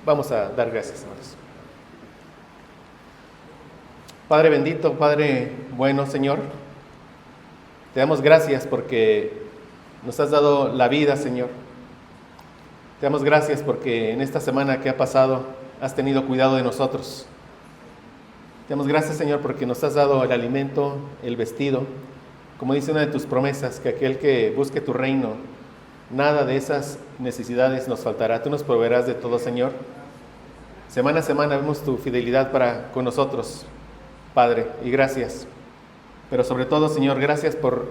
Vamos a dar gracias, hermanos. Padre bendito, Padre bueno, Señor, te damos gracias porque nos has dado la vida, Señor. Te damos gracias porque en esta semana que ha pasado has tenido cuidado de nosotros. Te damos gracias, Señor, porque nos has dado el alimento, el vestido. Como dice una de tus promesas, que aquel que busque tu reino, nada de esas necesidades nos faltará. Tú nos proveerás de todo, Señor. Semana a semana vemos tu fidelidad para con nosotros, Padre, y gracias. Pero sobre todo, Señor, gracias por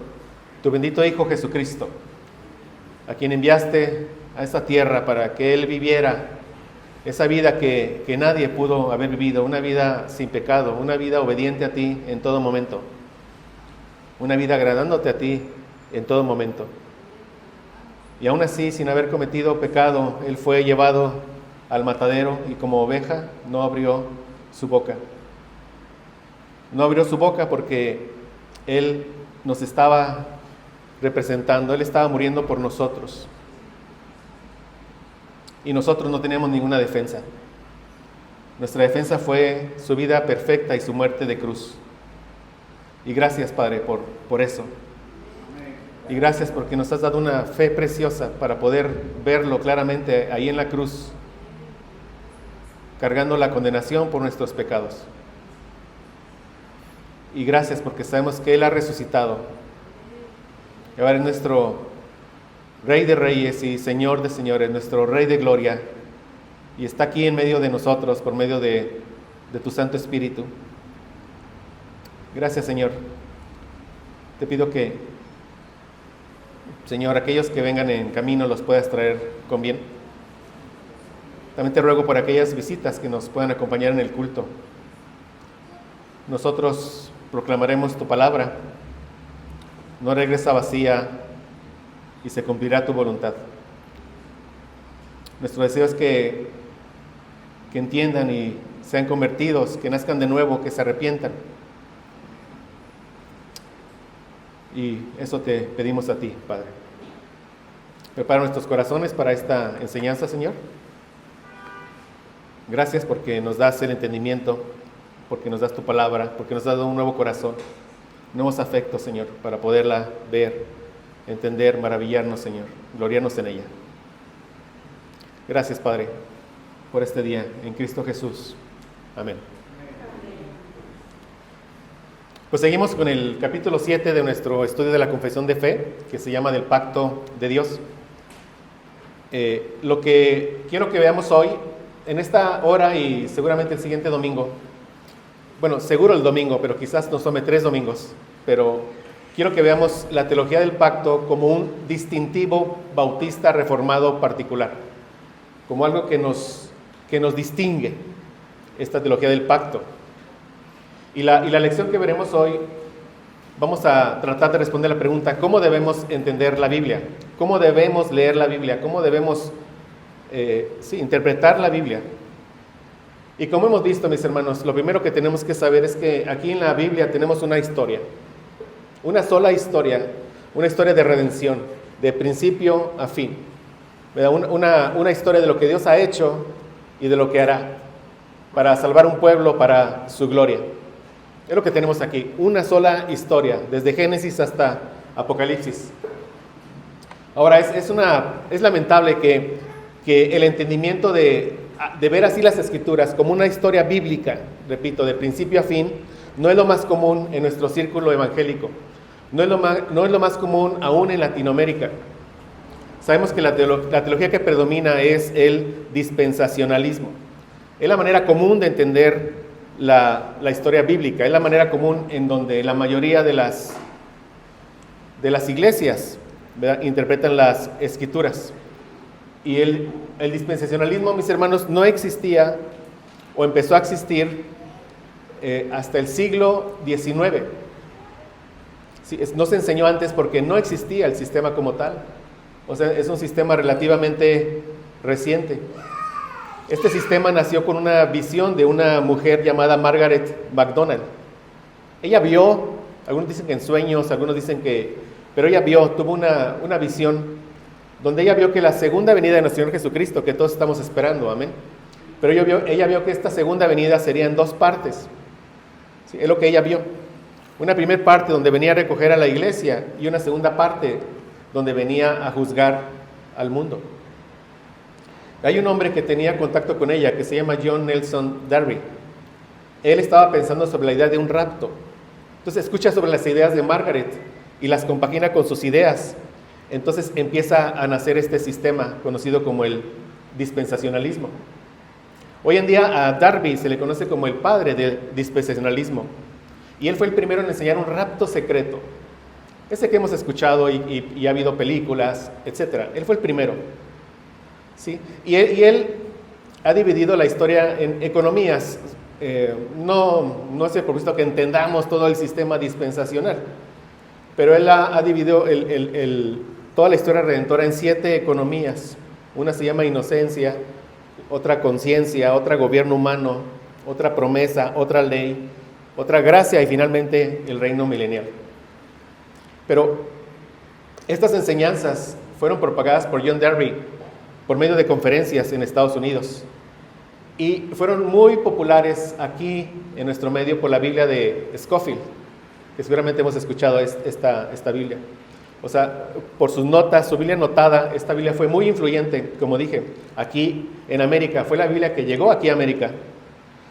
tu bendito Hijo Jesucristo, a quien enviaste a esta tierra para que Él viviera esa vida que nadie pudo haber vivido, una vida sin pecado, una vida obediente a ti en todo momento, una vida agradándote a ti en todo momento. Y aún así, sin haber cometido pecado, Él fue llevado al matadero y como oveja no abrió su boca. No abrió su boca porque Él nos estaba representando, Él estaba muriendo por nosotros. Y nosotros no teníamos ninguna defensa. Nuestra defensa fue su vida perfecta y su muerte de cruz. Y gracias, Padre, por eso. Y gracias porque nos has dado una fe preciosa para poder verlo claramente ahí en la cruz, cargando la condenación por nuestros pecados. Y gracias porque sabemos que Él ha resucitado. Y ahora es nuestro Rey de Reyes y Señor de Señores, nuestro Rey de Gloria, y está aquí en medio de nosotros por medio de tu Santo Espíritu. Gracias, Señor. Te pido que, Señor, aquellos que vengan en camino los puedas traer con bien. También te ruego por aquellas visitas que nos puedan acompañar en el culto. Nosotros proclamaremos tu palabra, no regresa vacía y se cumplirá tu voluntad. Nuestro deseo es que entiendan y sean convertidos, que nazcan de nuevo, que se arrepientan. Y eso te pedimos a ti, Padre. Prepara nuestros corazones para esta enseñanza, Señor. Gracias porque nos das el entendimiento, porque nos das tu palabra, porque nos has dado un nuevo corazón, nuevos afectos, Señor, para poderla ver, entender, maravillarnos, Señor, gloriarnos en ella. Gracias, Padre, por este día, en Cristo Jesús. Amén. Pues seguimos con el capítulo 7 de nuestro estudio de la confesión de fe, que se llama del pacto de Dios. Lo que quiero que veamos hoy, en esta hora y seguramente el siguiente domingo, bueno, seguro el domingo, pero quizás nos tome 3 domingos, pero quiero que veamos la teología del pacto como un distintivo bautista reformado particular, como algo que nos distingue, esta teología del pacto. Y la lección que veremos hoy, vamos a tratar de responder la pregunta: ¿cómo debemos entender la Biblia? ¿Cómo debemos leer la Biblia? ¿Cómo debemos interpretar la Biblia? Y como hemos visto, mis hermanos, lo primero que tenemos que saber es que aquí en la Biblia tenemos una historia, una sola historia, una historia de redención, de principio a fin, una historia de lo que Dios ha hecho y de lo que hará para salvar un pueblo para su gloria. Es lo que tenemos aquí, una sola historia, desde Génesis hasta Apocalipsis. Ahora, es lamentable que el entendimiento de ver así las Escrituras como una historia bíblica, repito, de principio a fin, no es lo más común en nuestro círculo evangélico. No es lo más común aún en Latinoamérica. Sabemos que la teología que predomina es el dispensacionalismo. Es la manera común de entender la historia bíblica, es la manera común en donde la mayoría de las iglesias, ¿verdad?, interpretan las Escrituras. Y el dispensacionalismo, mis hermanos, no existía o empezó a existir hasta el siglo XIX. Sí, no se enseñó antes porque no existía el sistema como tal. O sea, es un sistema relativamente reciente. Este sistema nació con una visión de una mujer llamada Margaret MacDonald. Ella vio, algunos dicen que en sueños, algunos dicen que, pero ella tuvo una visión donde ella vio que la segunda venida de nuestro Señor Jesucristo, que todos estamos esperando, amén, pero ella vio que esta segunda venida sería en dos partes. Sí, es lo que ella vio. Una primera parte donde venía a recoger a la iglesia y una segunda parte donde venía a juzgar al mundo. Hay un hombre que tenía contacto con ella que se llama John Nelson Darby. Él estaba pensando sobre la idea de un rapto. Entonces escucha sobre las ideas de Margaret y las compagina con sus ideas. Entonces empieza a nacer este sistema conocido como el dispensacionalismo. Hoy en día a Darby se le conoce como el padre del dispensacionalismo. Y él fue el primero en enseñar un rapto secreto. Ese que hemos escuchado y ha habido películas, etc. Él fue el primero. ¿Sí? Y él ha dividido la historia en economías. No es propuesto que entendamos todo el sistema dispensacional, pero él ha dividido toda la historia redentora en 7 economías. Una se llama inocencia, otra conciencia, otra gobierno humano, otra promesa, otra ley, otra gracia y finalmente el reino milenial. Pero estas enseñanzas fueron propagadas por John Darby por medio de conferencias en Estados Unidos y fueron muy populares aquí en nuestro medio por la Biblia de Scofield, que seguramente hemos escuchado esta Biblia. O sea, por sus notas, su Biblia anotada, esta Biblia fue muy influyente, como dije, aquí en América. Fue la Biblia que llegó aquí a América.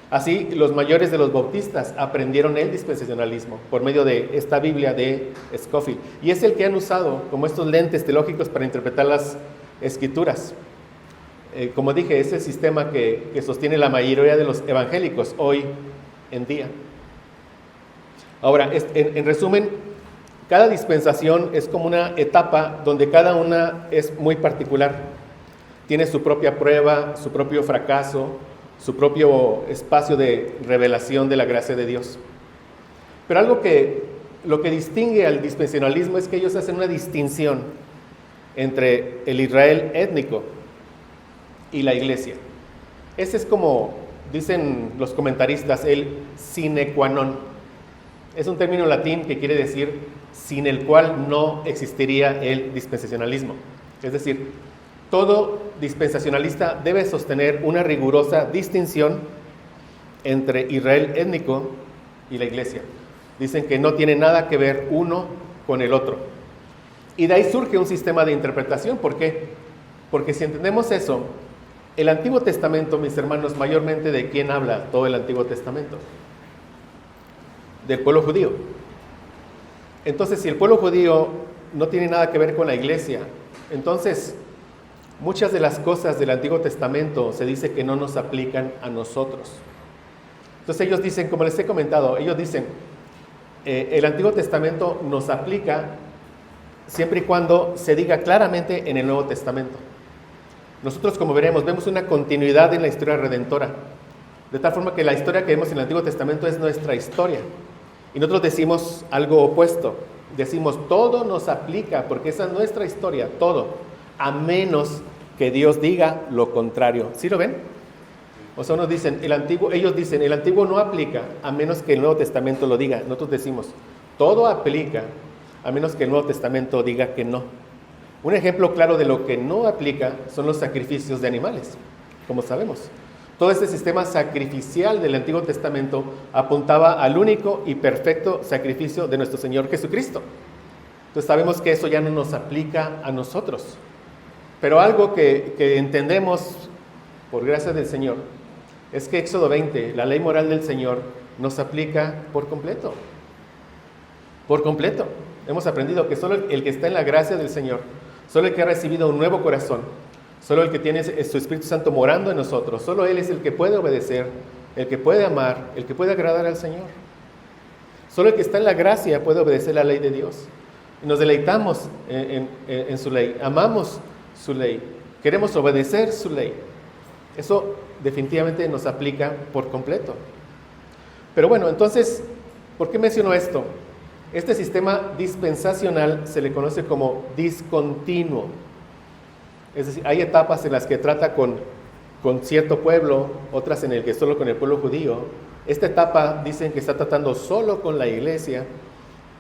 Así, los mayores de los bautistas aprendieron el dispensacionalismo por medio de esta Biblia de Scofield. Y es el que han usado como estos lentes teológicos para interpretar las Escrituras. Como dije, es el sistema que sostiene la mayoría de los evangélicos hoy en día. Ahora, en resumen, cada dispensación es como una etapa donde cada una es muy particular. Tiene su propia prueba, su propio fracaso, su propio espacio de revelación de la gracia de Dios. Pero lo que distingue al dispensacionalismo es que ellos hacen una distinción entre el Israel étnico y la iglesia. Ese es, como dicen los comentaristas, el sine qua non. Es un término latín que quiere decir sin el cual no existiría el dispensacionalismo. Es decir, todo dispensacionalista debe sostener una rigurosa distinción entre Israel étnico y la iglesia. Dicen que no tiene nada que ver uno con el otro. Y de ahí surge un sistema de interpretación. ¿Por qué? Porque si entendemos eso, el Antiguo Testamento, mis hermanos, mayormente ¿de quién habla todo el Antiguo Testamento? Del pueblo judío. Entonces, si el pueblo judío no tiene nada que ver con la iglesia, entonces muchas de las cosas del Antiguo Testamento se dice que no nos aplican a nosotros. Entonces ellos dicen, como les he comentado, ellos dicen, el Antiguo Testamento nos aplica siempre y cuando se diga claramente en el Nuevo Testamento. Nosotros, como veremos, vemos una continuidad en la historia redentora, de tal forma que la historia que vemos en el Antiguo Testamento es nuestra historia. Y nosotros decimos algo opuesto, decimos todo nos aplica porque esa es nuestra historia, todo, a menos que Dios diga lo contrario. ¿Sí lo ven? O sea, ellos dicen, el Antiguo no aplica a menos que el Nuevo Testamento lo diga. Nosotros decimos, todo aplica a menos que el Nuevo Testamento diga que no. Un ejemplo claro de lo que no aplica son los sacrificios de animales, como sabemos. Todo este sistema sacrificial del Antiguo Testamento apuntaba al único y perfecto sacrificio de nuestro Señor Jesucristo. Entonces sabemos que eso ya no nos aplica a nosotros. Pero algo que entendemos por gracia del Señor es que Éxodo 20, la ley moral del Señor, nos aplica por completo. Por completo. Hemos aprendido que solo el que está en la gracia del Señor, solo el que ha recibido un nuevo corazón, solo el que tiene su Espíritu Santo morando en nosotros, solo Él es el que puede obedecer, el que puede amar, el que puede agradar al Señor. Solo el que está en la gracia puede obedecer la ley de Dios. Y nos deleitamos en su ley, amamos su ley, queremos obedecer su ley. Eso definitivamente nos aplica por completo. Pero bueno, entonces, ¿por qué menciono esto? Este sistema dispensacional se le conoce como discontinuo. Es decir, hay etapas en las que trata con cierto pueblo, otras en el que solo con el pueblo judío. Esta etapa dicen que está tratando solo con la iglesia.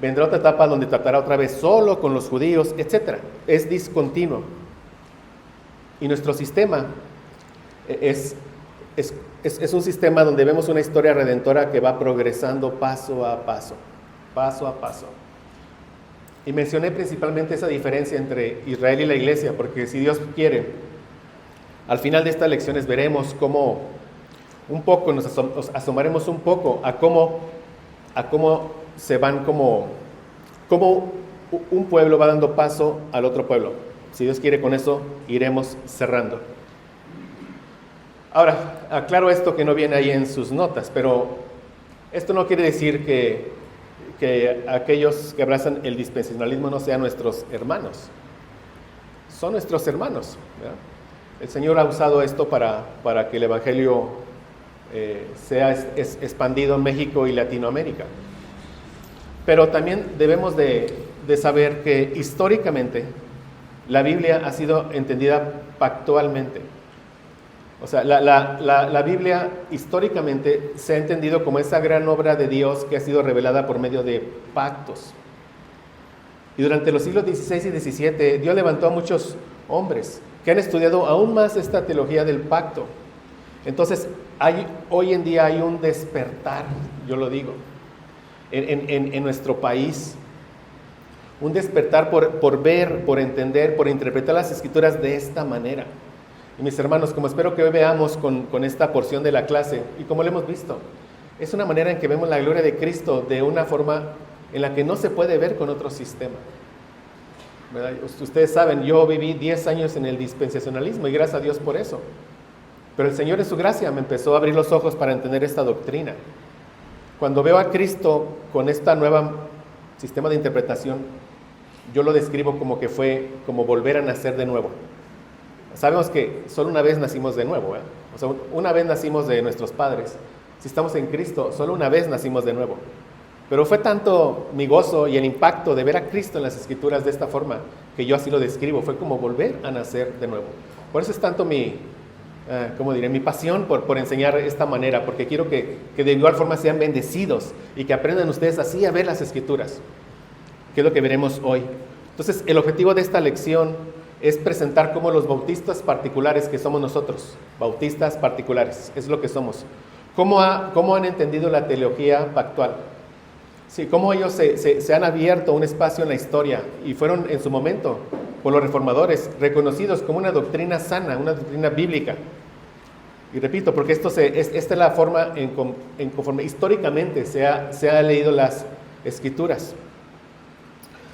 Vendrá otra etapa donde tratará otra vez solo con los judíos, etc. Es discontinuo. Y nuestro sistema es es un sistema donde vemos una historia redentora que va progresando paso a paso, paso a paso. Y mencioné principalmente esa diferencia entre Israel y la iglesia, porque si Dios quiere, al final de estas lecciones veremos cómo un poco, nos asomaremos un poco a cómo se van, cómo un pueblo va dando paso al otro pueblo. Si Dios quiere, con eso iremos cerrando. Ahora, aclaro esto que no viene ahí en sus notas, pero esto no quiere decir que aquellos que abrazan el dispensacionalismo no sean nuestros hermanos. Son nuestros hermanos, ¿verdad? El Señor ha usado esto para que el Evangelio sea expandido en México y Latinoamérica. Pero también debemos de saber que históricamente la Biblia ha sido entendida pactualmente. O sea, la Biblia históricamente se ha entendido como esa gran obra de Dios que ha sido revelada por medio de pactos. Y durante los siglos XVI y XVII, Dios levantó a muchos hombres que han estudiado aún más esta teología del pacto. Entonces, hoy en día hay un despertar, yo lo digo, en nuestro país. Un despertar por ver, por entender, por interpretar las Escrituras de esta manera. Y mis hermanos, como espero que hoy veamos con esta porción de la clase, y como lo hemos visto, es una manera en que vemos la gloria de Cristo de una forma en la que no se puede ver con otro sistema, ¿verdad? Ustedes saben, yo viví 10 años en el dispensacionalismo y gracias a Dios por eso. Pero el Señor en su gracia me empezó a abrir los ojos para entender esta doctrina. Cuando veo a Cristo con esta nueva sistema de interpretación, yo lo describo como que fue como volver a nacer de nuevo. Sabemos que solo una vez nacimos de nuevo, ¿eh? O sea, una vez nacimos de nuestros padres. Si estamos en Cristo, solo una vez nacimos de nuevo. Pero fue tanto mi gozo y el impacto de ver a Cristo en las Escrituras de esta forma, que yo así lo describo, fue como volver a nacer de nuevo. Por eso es tanto mi pasión por enseñar esta manera, porque quiero que de igual forma sean bendecidos y que aprendan ustedes así a ver las Escrituras, que es lo que veremos hoy. Entonces, el objetivo de esta lección es presentar cómo los bautistas particulares que somos nosotros, bautistas particulares, es lo que somos, cómo han entendido la teología pactual. Sí, cómo ellos se han abierto un espacio en la historia y fueron en su momento, por los reformadores, reconocidos como una doctrina sana, una doctrina bíblica. Y repito, porque esta es la forma en conforme históricamente se ha leído las Escrituras.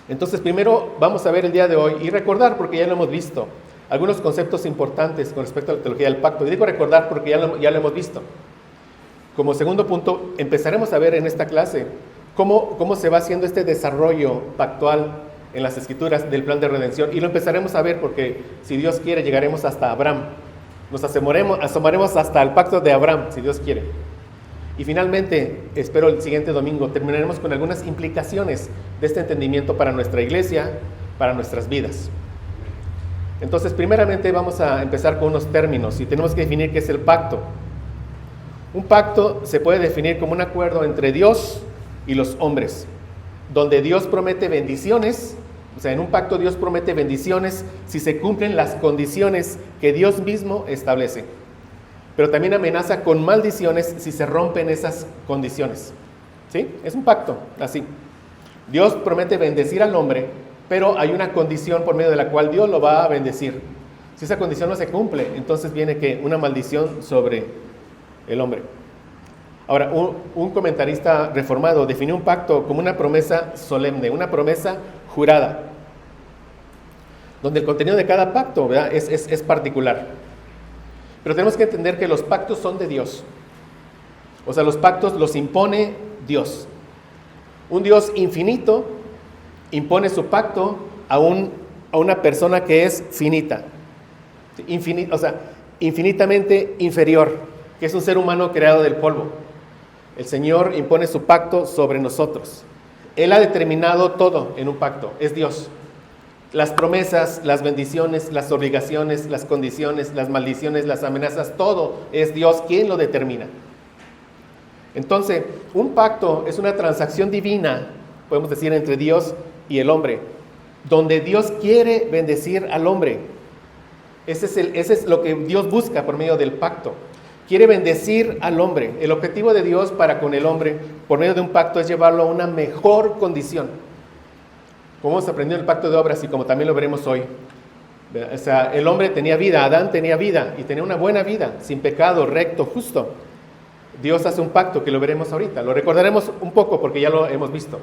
Entonces, primero vamos a ver el día de hoy y recordar, porque ya lo hemos visto, algunos conceptos importantes con respecto a la teología del pacto. Y digo recordar porque ya lo hemos visto. Como segundo punto, empezaremos a ver en esta clase cómo se va haciendo este desarrollo pactual en las Escrituras del plan de redención. Y lo empezaremos a ver porque, si Dios quiere, llegaremos hasta Abraham. Nos asomaremos hasta el pacto de Abraham, si Dios quiere. Y finalmente, espero el siguiente domingo, terminaremos con algunas implicaciones de este entendimiento para nuestra iglesia, para nuestras vidas. Entonces, primeramente vamos a empezar con unos términos y tenemos que definir qué es el pacto. Un pacto se puede definir como un acuerdo entre Dios y los hombres, donde Dios promete bendiciones. O sea, en un pacto Dios promete bendiciones si se cumplen las condiciones que Dios mismo establece. Pero también amenaza con maldiciones si se rompen esas condiciones. ¿Sí? Es un pacto, así. Dios promete bendecir al hombre, pero hay una condición por medio de la cual Dios lo va a bendecir. Si esa condición no se cumple, entonces viene una maldición sobre el hombre. Ahora, un comentarista reformado definió un pacto como una promesa solemne, una promesa jurada, donde el contenido de cada pacto, ¿verdad?, es particular. Pero tenemos que entender que los pactos son de Dios. O sea, los pactos los impone Dios. Un Dios infinito impone su pacto a una persona que es finita. O sea, infinitamente inferior, que es un ser humano creado del polvo. El Señor impone su pacto sobre nosotros. Él ha determinado todo en un pacto, es Dios. Las promesas, las bendiciones, las obligaciones, las condiciones, las maldiciones, las amenazas, todo es Dios quien lo determina. Entonces, un pacto es una transacción divina, podemos decir, entre Dios y el hombre, donde Dios quiere bendecir al hombre. Ese es lo que Dios busca por medio del pacto. quiere bendecir al hombre. El objetivo de Dios para con el hombre, por medio de un pacto, es llevarlo a una mejor condición. Como hemos aprendido en el pacto de obras y como también lo veremos hoy. O sea, el hombre tenía vida, Adán tenía vida y tenía una buena vida, sin pecado, recto, justo. Dios hace un pacto que lo veremos ahorita, lo recordaremos un poco porque ya lo hemos visto.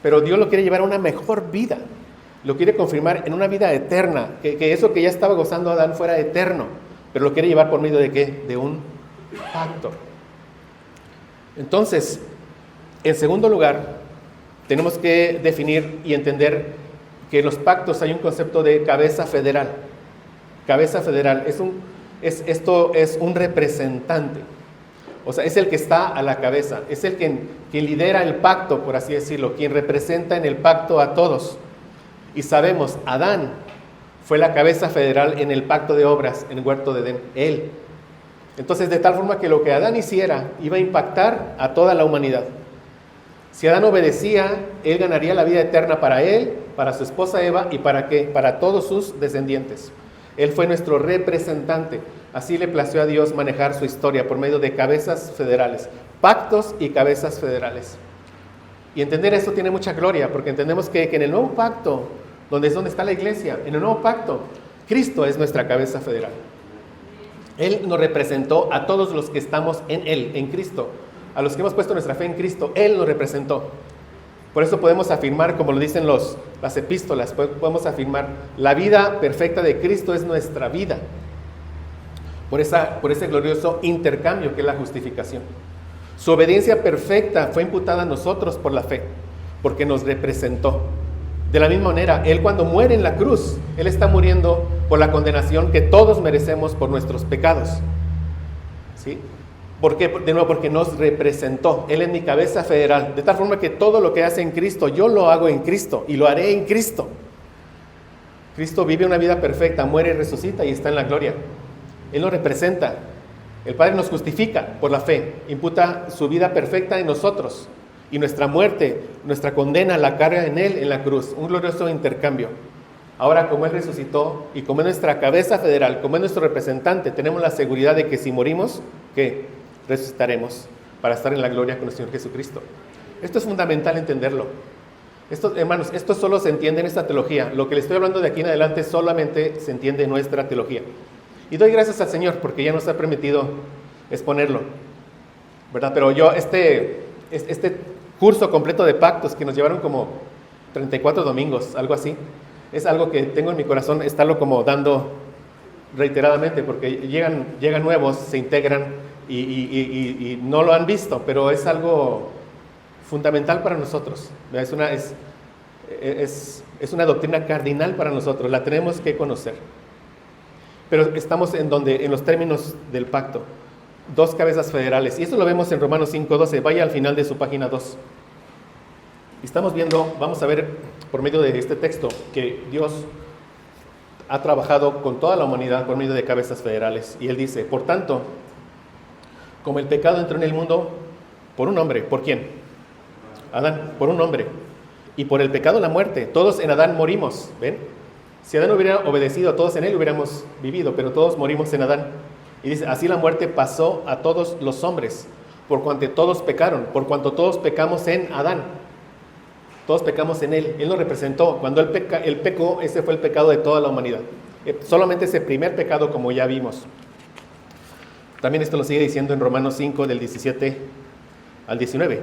Pero Dios lo quiere llevar a una mejor vida, lo quiere confirmar en una vida eterna, que eso que ya estaba gozando Adán fuera eterno, pero lo quiere llevar por medio de ¿qué? De un pacto. Entonces, en segundo lugar, tenemos que definir y entender que en los pactos hay un concepto de cabeza federal. Cabeza federal, esto es un representante. O sea, es el que está a la cabeza, es el quien lidera el pacto, por así decirlo, quien representa en el pacto a todos. Y sabemos, Adán fue la cabeza federal en el pacto de obras, en el huerto de Edén, él. Entonces, de tal forma que lo que Adán hiciera iba a impactar a toda la humanidad. Si Adán obedecía, él ganaría la vida eterna para él, para su esposa Eva y para ¿qué? Para todos sus descendientes. Él fue nuestro representante. Así le plació a Dios manejar su historia por medio de cabezas federales, pactos y cabezas federales. Y entender esto tiene mucha gloria, porque entendemos que en el nuevo pacto, donde está la iglesia, en el nuevo pacto, Cristo es nuestra cabeza federal. Él nos representó a todos los que estamos en Él, en Cristo. A los que hemos puesto nuestra fe en Cristo, Él nos representó. Por eso podemos afirmar, como lo dicen las epístolas, podemos afirmar, la vida perfecta de Cristo es nuestra vida. Por ese glorioso intercambio que es la justificación. Su obediencia perfecta fue imputada a nosotros por la fe, porque nos representó. De la misma manera, Él cuando muere en la cruz, Él está muriendo por la condenación que todos merecemos por nuestros pecados. ¿Sí? ¿Por qué? De nuevo, porque nos representó. Él es mi cabeza federal, de tal forma que todo lo que hace en Cristo, yo lo hago en Cristo y lo haré en Cristo. Cristo vive una vida perfecta, muere y resucita y está en la gloria. Él nos representa. El Padre nos justifica por la fe, imputa su vida perfecta en nosotros y nuestra muerte, nuestra condena la carga en Él en la cruz. Un glorioso intercambio. Ahora, como Él resucitó y como es nuestra cabeza federal, como es nuestro representante, tenemos la seguridad de que si morimos, ¿qué? Resucitaremos para estar en la gloria con el Señor Jesucristo. Esto es fundamental entenderlo. Hermanos, esto solo se entiende en esta teología. Lo que les estoy hablando de aquí en adelante solamente se entiende en nuestra teología. Y doy gracias al Señor porque ya nos ha permitido exponerlo, ¿verdad? Pero yo, este curso completo de pactos que nos llevaron como 34 domingos, algo así, es algo que tengo en mi corazón estarlo como dando reiteradamente porque llegan nuevos, se integran y no lo han visto, pero es algo fundamental para nosotros. Es una doctrina cardinal para nosotros, la tenemos que conocer. Pero estamos en los términos del pacto, dos cabezas federales, y eso lo vemos en Romanos 5:12, vaya al final de su página 2. Estamos viendo, vamos a ver por medio de este texto, que Dios ha trabajado con toda la humanidad por medio de cabezas federales, y Él dice, por tanto, como el pecado entró en el mundo por un hombre, ¿por quién? Adán, por un hombre, y por el pecado la muerte, todos en Adán morimos, ¿ven? Si Adán hubiera obedecido, todos en él hubiéramos vivido, pero todos morimos en Adán. Y dice, así la muerte pasó a todos los hombres, por cuanto todos pecaron, por cuanto todos pecamos en Adán. Todos pecamos en él, él nos representó. Cuando él pecó, ese fue el pecado de toda la humanidad. Solamente ese primer pecado, como ya vimos. También esto lo sigue diciendo en Romanos 5, del 17 al 19.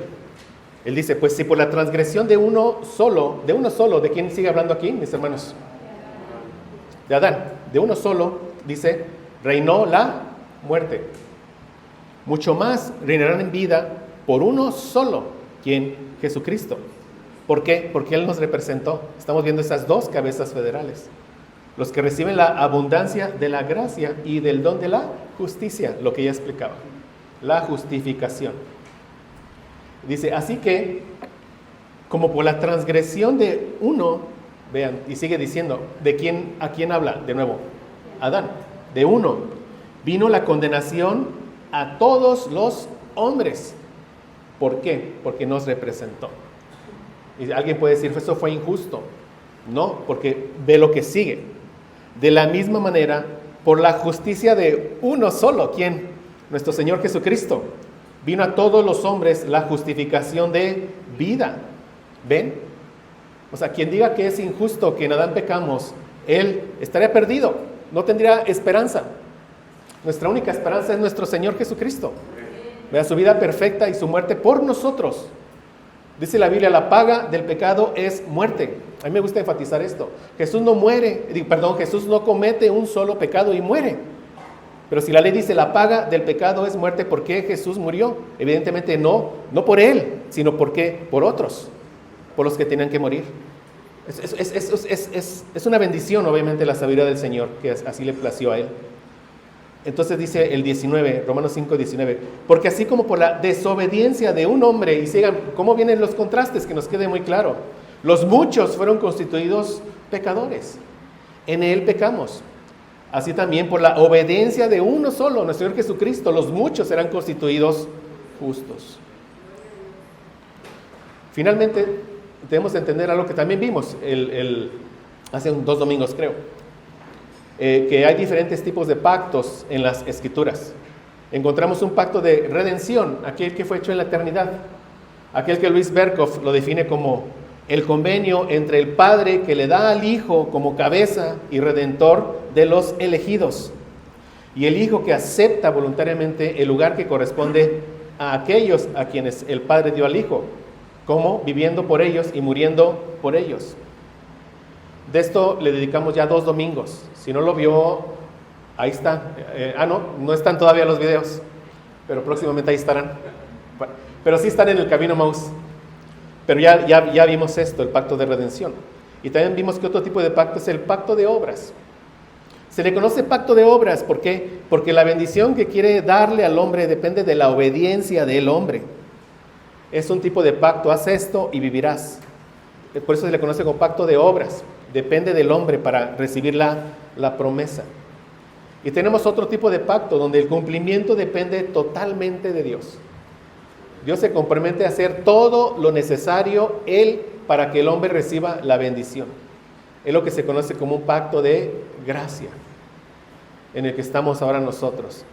Él dice, pues si por la transgresión de uno solo, ¿de quién sigue hablando aquí, mis hermanos? De Adán, de uno solo, dice, reinó la muerte. Mucho más reinarán en vida por uno solo, ¿quién? Jesucristo. ¿Por qué? Porque Él nos representó. Estamos viendo esas dos cabezas federales. Los que reciben la abundancia de la gracia y del don de la justicia, lo que ya explicaba. La justificación. Dice, así que, como por la transgresión de uno, vean, y sigue diciendo, ¿a quién habla? De nuevo, Adán, de uno, vino la condenación a todos los hombres. ¿Por qué? Porque nos representó. Y alguien puede decir, eso fue injusto. No, porque ve lo que sigue. De la misma manera, por la justicia de uno solo, ¿quién? nuestro Señor Jesucristo. Vino a todos los hombres la justificación de vida. ¿Ven? O sea, quien diga que es injusto que en Adán pecamos, él estaría perdido, no tendría esperanza. Nuestra única esperanza es nuestro Señor Jesucristo. Vea su vida perfecta y su muerte por nosotros. Dice la Biblia, la paga del pecado es muerte. A mí me gusta enfatizar esto. Jesús no comete un solo pecado y muere. Pero si la ley dice la paga del pecado es muerte, ¿por qué Jesús murió? Evidentemente no por él, sino porque por otros, por los que tenían que morir. Es una bendición, obviamente, la sabiduría del Señor, que así le plació a él. Entonces dice el 19, Romanos 5, 19, porque así como por la desobediencia de un hombre, y sigan, ¿cómo vienen los contrastes? Que nos quede muy claro. Los muchos fueron constituidos pecadores. En él pecamos. Así también por la obediencia de uno solo, nuestro Señor Jesucristo, los muchos serán constituidos justos. Finalmente, debemos entender algo que también vimos hace 2 domingos, creo. Que hay diferentes tipos de pactos en las Escrituras. Encontramos un pacto de redención, aquel que fue hecho en la eternidad, aquel que Luis Berkhoff lo define como el convenio entre el Padre que le da al Hijo como cabeza y redentor de los elegidos, y el Hijo que acepta voluntariamente el lugar que corresponde a aquellos a quienes el Padre dio al Hijo, como viviendo por ellos y muriendo por ellos. De esto le dedicamos ya 2 domingos. Si no lo vio, ahí está. No están todavía los videos, pero próximamente ahí estarán. Pero sí están en el Camino Maús. Pero ya vimos esto, el pacto de redención. Y también vimos que otro tipo de pacto es el pacto de obras. Se le conoce pacto de obras, ¿por qué? Porque la bendición que quiere darle al hombre depende de la obediencia del hombre. Es un tipo de pacto, haz esto y vivirás. Por eso se le conoce como pacto de obras. Depende del hombre para recibir la promesa. Y tenemos otro tipo de pacto donde el cumplimiento depende totalmente de Dios. Dios se compromete a hacer todo lo necesario Él para que el hombre reciba la bendición. Es lo que se conoce como un pacto de gracia, en el que estamos ahora nosotros.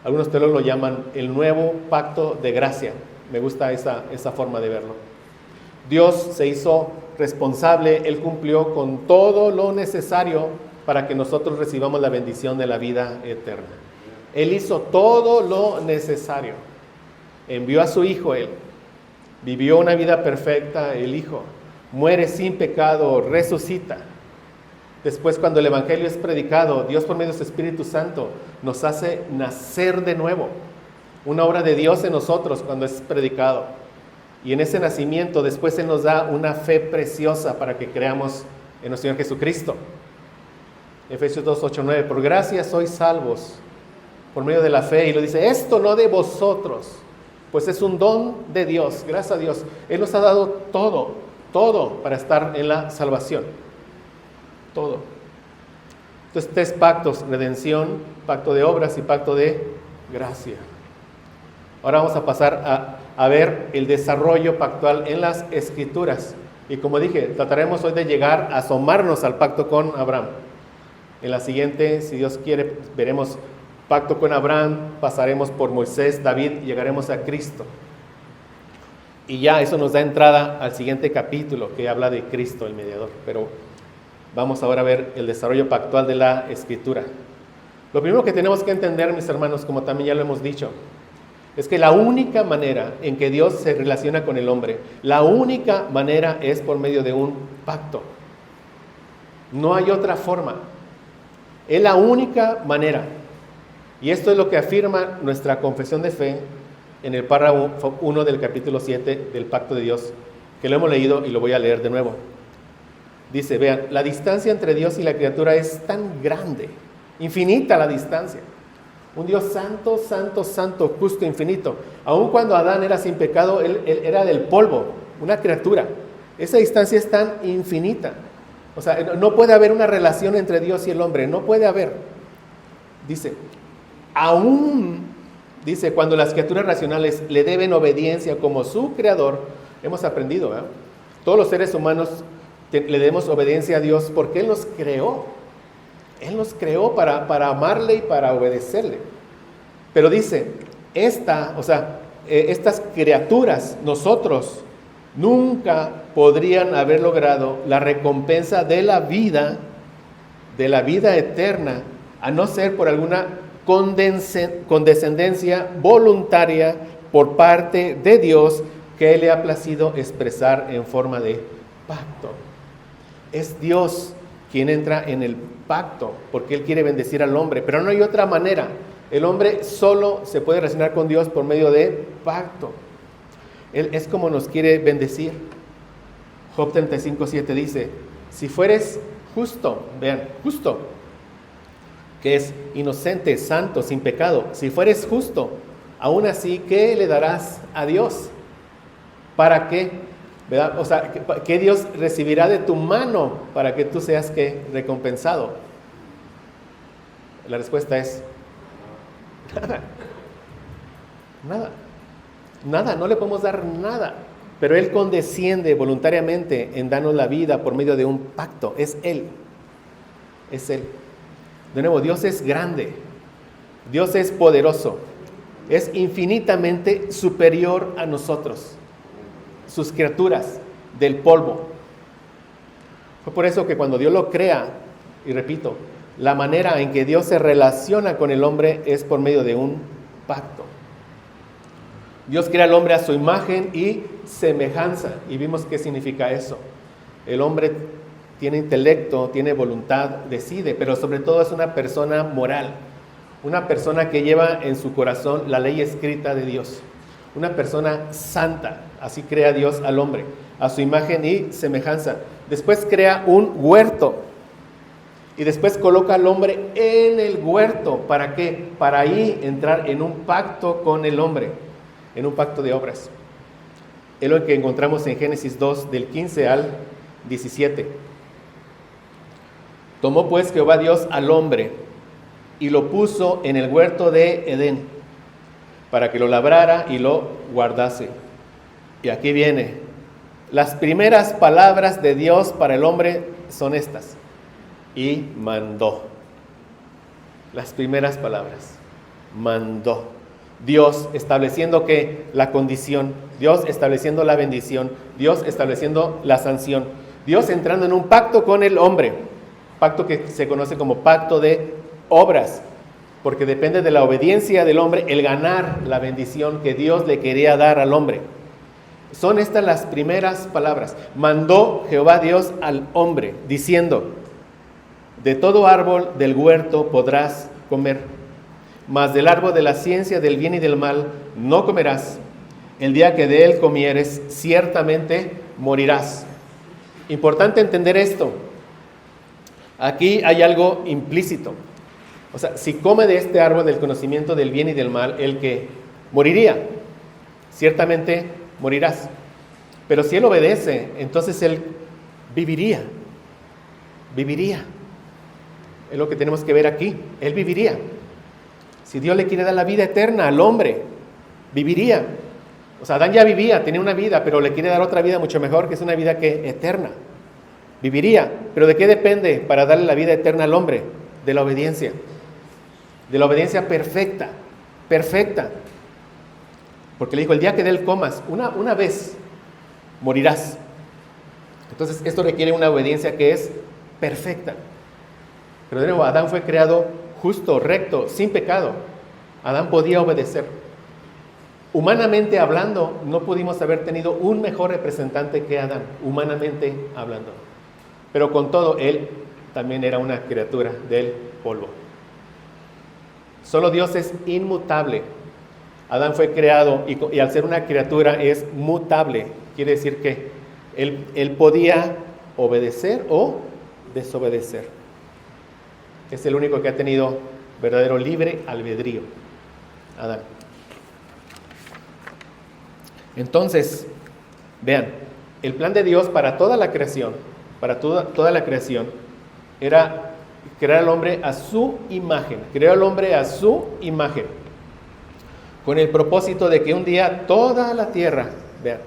Algunos teólogos lo llaman el nuevo pacto de gracia. Me gusta esa forma de verlo. Dios se hizo responsable, Él cumplió con todo lo necesario para que nosotros recibamos la bendición de la vida eterna. Él hizo todo lo necesario. Envió a su Hijo, Él vivió una vida perfecta, el Hijo muere sin pecado, resucita. Después, cuando el Evangelio es predicado, Dios por medio de su Espíritu Santo nos hace nacer de nuevo. Una obra de Dios en nosotros cuando es predicado. Y en ese nacimiento después Él nos da una fe preciosa para que creamos en nuestro Señor Jesucristo. Efesios 2, 8, 9, por gracia sois salvos por medio de la fe. Y lo dice, esto no de vosotros, pues es un don de Dios, gracias a Dios. Él nos ha dado todo para estar en la salvación. Todo. Entonces, 3 pactos, redención, pacto de obras y pacto de gracia. Ahora vamos a pasar a ver el desarrollo pactual en las Escrituras. Y como dije, trataremos hoy de llegar a asomarnos al pacto con Abraham. En la siguiente, si Dios quiere, veremos pacto con Abraham, pasaremos por Moisés, David y llegaremos a Cristo. Y ya eso nos da entrada al siguiente capítulo que habla de Cristo, el mediador. Pero vamos ahora a ver el desarrollo pactual de la Escritura. Lo primero que tenemos que entender, mis hermanos, como también ya lo hemos dicho, es que la única manera en que Dios se relaciona con el hombre, la única manera es por medio de un pacto. No hay otra forma. Es la única manera. Y esto es lo que afirma nuestra confesión de fe en el párrafo 1 del capítulo 7 del pacto de Dios, que lo hemos leído y lo voy a leer de nuevo. Dice, vean, la distancia entre Dios y la criatura es tan grande, infinita la distancia. Un Dios santo, santo, santo, justo, infinito. Aun cuando Adán era sin pecado, él era del polvo, una criatura. Esa distancia es tan infinita. O sea, no puede haber una relación entre Dios y el hombre, no puede haber. Dice, cuando las criaturas racionales le deben obediencia como su creador, hemos aprendido, ¿eh? Todos los seres humanos le debemos obediencia a Dios porque Él nos creó. Él nos creó para amarle y para obedecerle. Pero dice, estas criaturas, nosotros, nunca podrían haber logrado la recompensa de la vida eterna, a no ser por alguna condescendencia voluntaria por parte de Dios que le ha placido expresar en forma de pacto. Es Dios quien entra en el pacto, porque Él quiere bendecir al hombre, pero no hay otra manera. El hombre solo se puede relacionar con Dios por medio de pacto. Él es como nos quiere bendecir. Job 35:7 dice, si fueres justo, vean, justo, que es inocente, santo, sin pecado, si fueres justo, aún así, ¿qué le darás a Dios? ¿Para qué? ¿Verdad? O sea, ¿qué Dios recibirá de tu mano para que tú seas ¿qué? Recompensado? La respuesta es nada. Nada, no le podemos dar nada. Pero Él condesciende voluntariamente en darnos la vida por medio de un pacto. Es Él. Es Él. De nuevo, Dios es grande. Dios es poderoso. Es infinitamente superior a nosotros, sus criaturas del polvo. Fue por eso que cuando Dios lo crea, y repito, la manera en que Dios se relaciona con el hombre es por medio de un pacto. Dios crea al hombre a su imagen y semejanza, y vimos qué significa eso. El hombre tiene intelecto, tiene voluntad, decide, pero sobre todo es una persona moral, una persona que lleva en su corazón la ley escrita de Dios, una persona santa. Así crea Dios al hombre, a su imagen y semejanza. Después crea un huerto y después coloca al hombre en el huerto. ¿Para qué? Para ahí entrar en un pacto con el hombre, en un pacto de obras. Es lo que encontramos en Génesis 2, del 15 al 17. Tomó pues Jehová Dios al hombre y lo puso en el huerto de Edén, para que lo labrara y lo guardase. Y aquí viene, las primeras palabras de Dios para el hombre son estas: y mandó. Las primeras palabras, mandó. Dios estableciendo que la condición, Dios estableciendo la bendición, Dios estableciendo la sanción, Dios entrando en un pacto con el hombre, pacto que se conoce como pacto de obras, porque depende de la obediencia del hombre el ganar la bendición que Dios le quería dar al hombre. Son estas las primeras palabras. Mandó Jehová Dios al hombre, diciendo: de todo árbol del huerto podrás comer, mas del árbol de la ciencia del bien y del mal no comerás. El día que de él comieres, ciertamente morirás. Importante entender esto. Aquí hay algo implícito. O sea, si come de este árbol del conocimiento del bien y del mal, el que moriría, ciertamente morirás. Pero si él obedece, entonces él viviría. Viviría. Es lo que tenemos que ver aquí. Él viviría. Si Dios le quiere dar la vida eterna al hombre, viviría. O sea, Adán ya vivía, tenía una vida, pero le quiere dar otra vida mucho mejor, que es una vida que eterna. Viviría. ¿Pero de qué depende para darle la vida eterna al hombre? De la obediencia. De la obediencia perfecta. Perfecta. Porque le dijo, el día que de él comas, una vez, morirás. Entonces, esto requiere una obediencia que es perfecta. Pero de nuevo, Adán fue creado justo, recto, sin pecado. Adán podía obedecer. Humanamente hablando, no pudimos haber tenido un mejor representante que Adán, humanamente hablando. Pero con todo, él también era una criatura del polvo. Solo Dios es inmutable. Adán fue creado y al ser una criatura es mutable. Quiere decir que él podía obedecer o desobedecer. Es el único que ha tenido verdadero libre albedrío, Adán. Entonces, vean, el plan de Dios para toda la creación, toda la creación, era crear al hombre a su imagen, creó al hombre a su imagen, con el propósito de que un día toda la tierra, vean,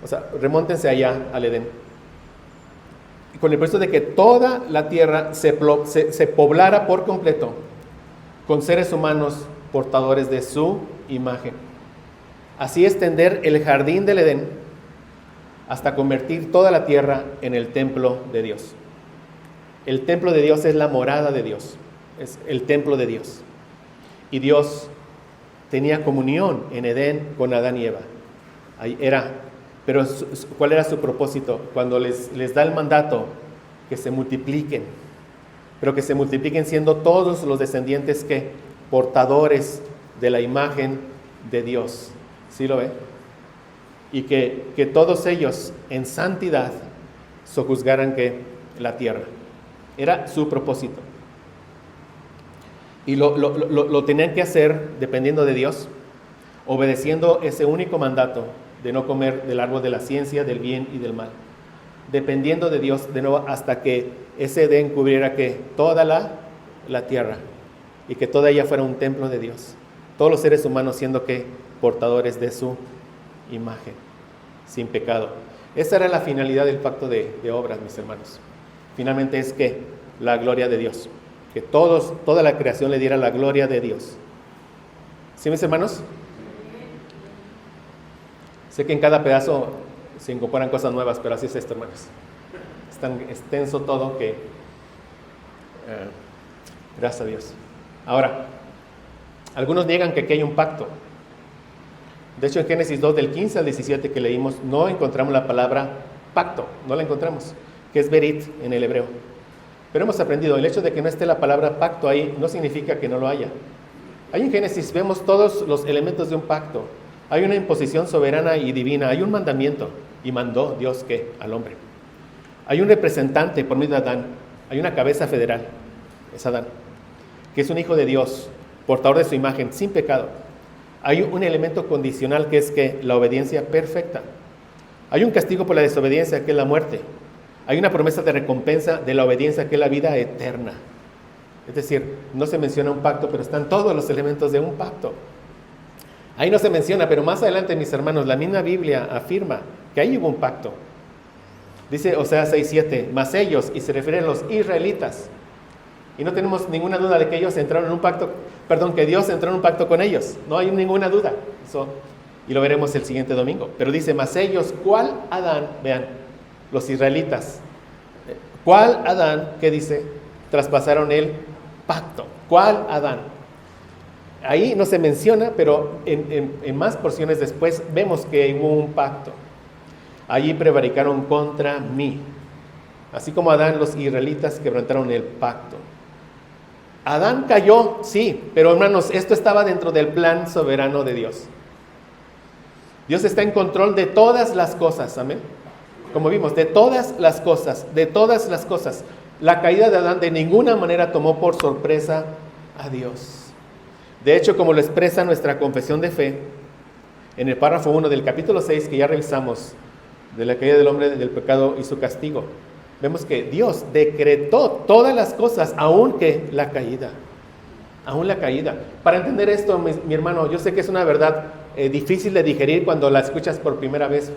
o sea, remóntense allá al Edén, con el propósito de que toda la tierra se poblara por completo con seres humanos portadores de su imagen. Así extender el jardín del Edén hasta convertir toda la tierra en el templo de Dios. El templo de Dios es la morada de Dios, es el templo de Dios. Y Dios tenía comunión en Edén con Adán y Eva. Ahí era, pero ¿cuál era su propósito? Cuando les da el mandato que se multipliquen, pero que se multipliquen siendo todos los descendientes que portadores de la imagen de Dios. ¿Sí lo ve? Y que todos ellos en santidad sojuzgaran que la tierra. Era su propósito. Y lo tenían que hacer dependiendo de Dios, obedeciendo ese único mandato de no comer del árbol de la ciencia, del bien y del mal. Dependiendo de Dios de nuevo hasta que ese Edén cubriera que toda la tierra y que toda ella fuera un templo de Dios. Todos los seres humanos siendo que portadores de su imagen, sin pecado. Esa era la finalidad del pacto de obras, mis hermanos. Finalmente es que la gloria de Dios, que toda la creación le diera la gloria de Dios. ¿Sí, mis hermanos? Sé que en cada pedazo se incorporan cosas nuevas, pero así es esto, hermanos. Es tan extenso todo que gracias a Dios. Ahora, algunos niegan que aquí hay un pacto. De hecho, en Génesis 2, del 15 al 17 que leímos, no encontramos la palabra pacto, no la encontramos, que es berit en el hebreo. Pero hemos aprendido, el hecho de que no esté la palabra pacto ahí no significa que no lo haya. Ahí en Génesis vemos todos los elementos de un pacto. Hay una imposición soberana y divina, hay un mandamiento, y mandó Dios ¿qué? Al hombre. Hay un representante por medio de Adán, hay una cabeza federal, es Adán, que es un hijo de Dios, portador de su imagen, sin pecado. Hay un elemento condicional que es que la obediencia perfecta. Hay un castigo por la desobediencia, que es la muerte. Hay una promesa de recompensa de la obediencia, que es la vida eterna. Es decir, no se menciona un pacto, pero están todos los elementos de un pacto. Ahí no se menciona, pero más adelante, mis hermanos, la misma Biblia afirma que ahí hubo un pacto. Dice Oseas 6:7, mas ellos, y se refiere a los israelitas. Y no tenemos ninguna duda de que ellos entraron en un pacto, que Dios entró en un pacto con ellos. No hay ninguna duda. Eso, y lo veremos el siguiente domingo. Pero dice, mas ellos, ¿cuál Adán? Vean, los israelitas. ¿Cuál Adán? ¿Qué dice? Traspasaron el pacto. ¿Cuál Adán? Ahí no se menciona, pero en más porciones después vemos que hubo un pacto. Allí prevaricaron contra mí. Así como Adán, los israelitas quebrantaron el pacto. Adán cayó, sí, pero hermanos, esto estaba dentro del plan soberano de Dios. Dios está en control de todas las cosas, amén. Como vimos, de todas las cosas. La caída de Adán de ninguna manera tomó por sorpresa a Dios. De hecho, como lo expresa nuestra confesión de fe, en el párrafo 1 del capítulo 6, que ya revisamos, de la caída del hombre, del pecado y su castigo, vemos que Dios decretó todas las cosas, aun la caída. Para entender esto, mi hermano, yo sé que es una verdad difícil de digerir cuando la escuchas por primera vez.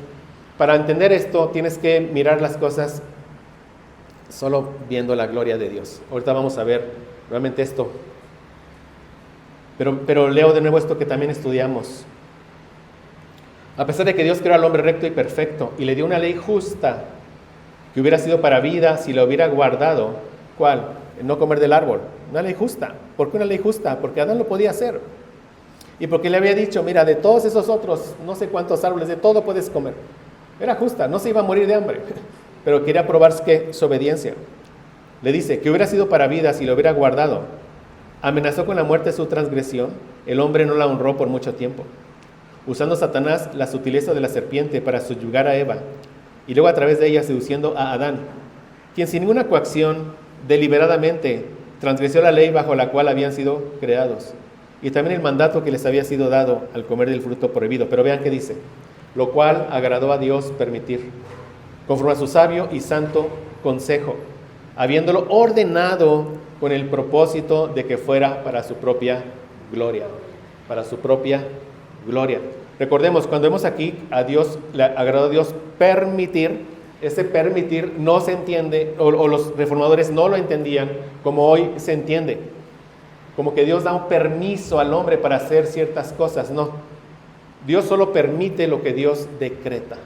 Para entender esto, tienes que mirar las cosas solo viendo la gloria de Dios. Ahorita vamos a ver realmente esto. Pero leo de nuevo esto que también estudiamos. A pesar de que Dios creó al hombre recto y perfecto y le dio una ley justa que hubiera sido para vida si la hubiera guardado, ¿cuál? El no comer del árbol. Una ley justa. ¿Por qué una ley justa? Porque Adán lo podía hacer. Y porque le había dicho, mira, de todos esos otros, no sé cuántos árboles, de todo puedes comer. Era justa, no se iba a morir de hambre, pero quería probar que su obediencia. Le dice que hubiera sido para vida si lo hubiera guardado. Amenazó con la muerte su transgresión. El hombre no la honró por mucho tiempo, usando Satanás la sutileza de la serpiente para subyugar a Eva, y luego a través de ella seduciendo a Adán, quien sin ninguna coacción, deliberadamente, transgredió la ley bajo la cual habían sido creados, y también el mandato que les había sido dado al comer del fruto prohibido. Pero vean qué dice, lo cual agradó a Dios permitir, conforme a su sabio y santo consejo, habiéndolo ordenado con el propósito de que fuera para su propia gloria. Recordemos, cuando vemos aquí a Dios, le agradó a Dios permitir, ese permitir no se entiende, o los reformadores no lo entendían como hoy se entiende. como que Dios da un permiso al hombre para hacer ciertas cosas. No, Dios solo permite lo que Dios decreta.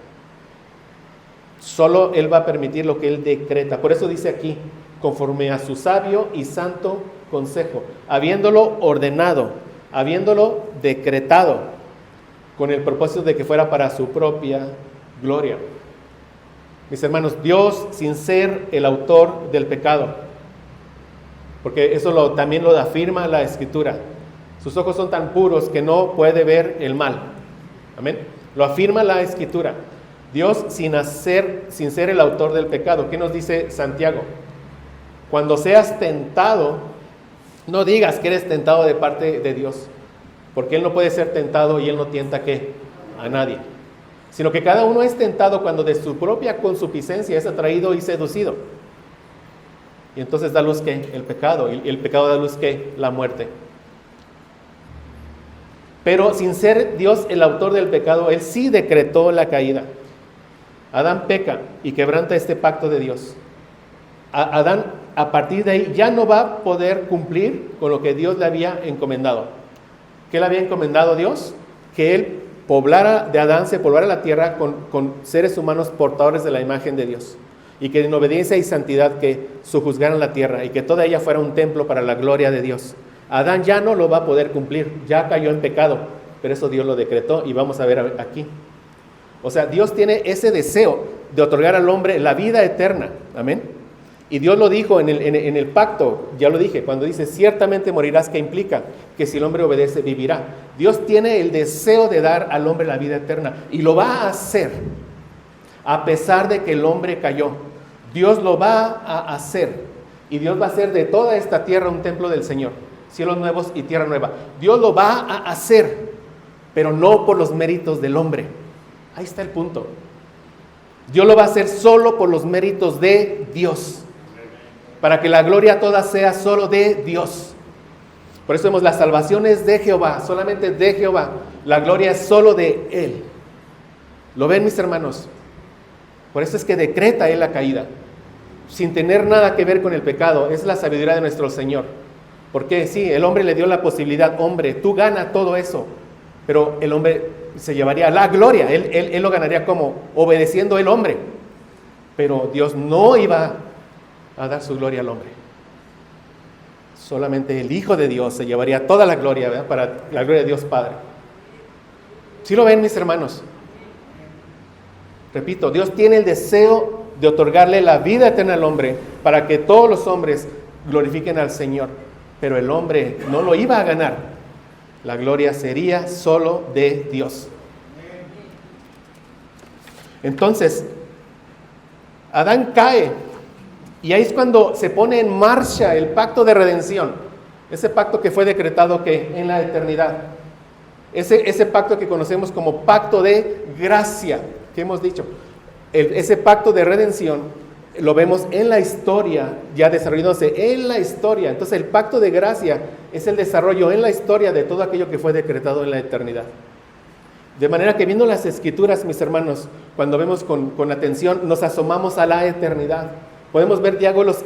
Solo Él va a permitir lo que Él decreta. Por eso dice aquí, conforme a su sabio y santo consejo, habiéndolo ordenado, habiéndolo decretado, con el propósito de que fuera para su propia gloria. Mis hermanos, Dios, sin ser el autor del pecado, porque eso también lo afirma la Escritura, sus ojos son tan puros que no puede ver el mal. Amén. Lo afirma la Escritura. Dios sin ser el autor del pecado. ¿Qué nos dice Santiago? Cuando seas tentado, no digas que eres tentado de parte de Dios, porque Él no puede ser tentado y Él no tienta ¿qué? A nadie. Sino que cada uno es tentado cuando de su propia concupiscencia es atraído y seducido. Y entonces da luz ¿qué? El pecado. Y el pecado da luz ¿qué? La muerte. Pero sin ser Dios el autor del pecado, Él sí decretó la caída. Adán peca y quebranta este pacto de Dios. Adán, a partir de ahí, ya no va a poder cumplir con lo que Dios le había encomendado. ¿Qué le había encomendado Dios? Que Él de Adán se poblara la tierra con seres humanos portadores de la imagen de Dios. Y que en obediencia y santidad que sojuzgaran la tierra y que toda ella fuera un templo para la gloria de Dios. Adán ya no lo va a poder cumplir, ya cayó en pecado, pero eso Dios lo decretó y vamos a ver aquí. O sea, Dios tiene ese deseo de otorgar al hombre la vida eterna, amén. Y Dios lo dijo en el pacto, ya lo dije, cuando dice, ciertamente morirás, ¿qué implica? Que si el hombre obedece, vivirá. Dios tiene el deseo de dar al hombre la vida eterna y lo va a hacer, a pesar de que el hombre cayó. Dios lo va a hacer y Dios va a hacer de toda esta tierra un templo del Señor, cielos nuevos y tierra nueva. Dios lo va a hacer, pero no por los méritos del hombre. Ahí está el punto. Dios lo va a hacer solo por los méritos de Dios, para que la gloria toda sea solo de Dios. Por eso vemos, la salvación es de Jehová, solamente de Jehová. La gloria es solo de Él. ¿Lo ven, mis hermanos? Por eso es que decreta Él la caída, sin tener nada que ver con el pecado. Es la sabiduría de nuestro Señor. Porque sí, el hombre le dio la posibilidad, hombre, tú gana todo eso, pero el hombre se llevaría la gloria. Él lo ganaría como obedeciendo el hombre, pero Dios no iba a dar su gloria al hombre. Solamente el Hijo de Dios se llevaría toda la gloria, ¿verdad? Para la gloria de Dios Padre. ¿Sí lo ven, mis hermanos? Repito, Dios tiene el deseo de otorgarle la vida eterna al hombre para que todos los hombres glorifiquen al Señor, pero el hombre no lo iba a ganar. La gloria sería solo de Dios. Entonces, Adán cae y ahí es cuando se pone en marcha el pacto de redención. Ese pacto que fue decretado que en la eternidad. Ese pacto que conocemos como pacto de gracia, que hemos dicho. Ese pacto de redención lo vemos en la historia, ya desarrollándose en la historia. Entonces el pacto de gracia es el desarrollo en la historia de todo aquello que fue decretado en la eternidad. De manera que viendo las Escrituras, mis hermanos, cuando vemos con atención, nos asomamos a la eternidad. Podemos ver diálogos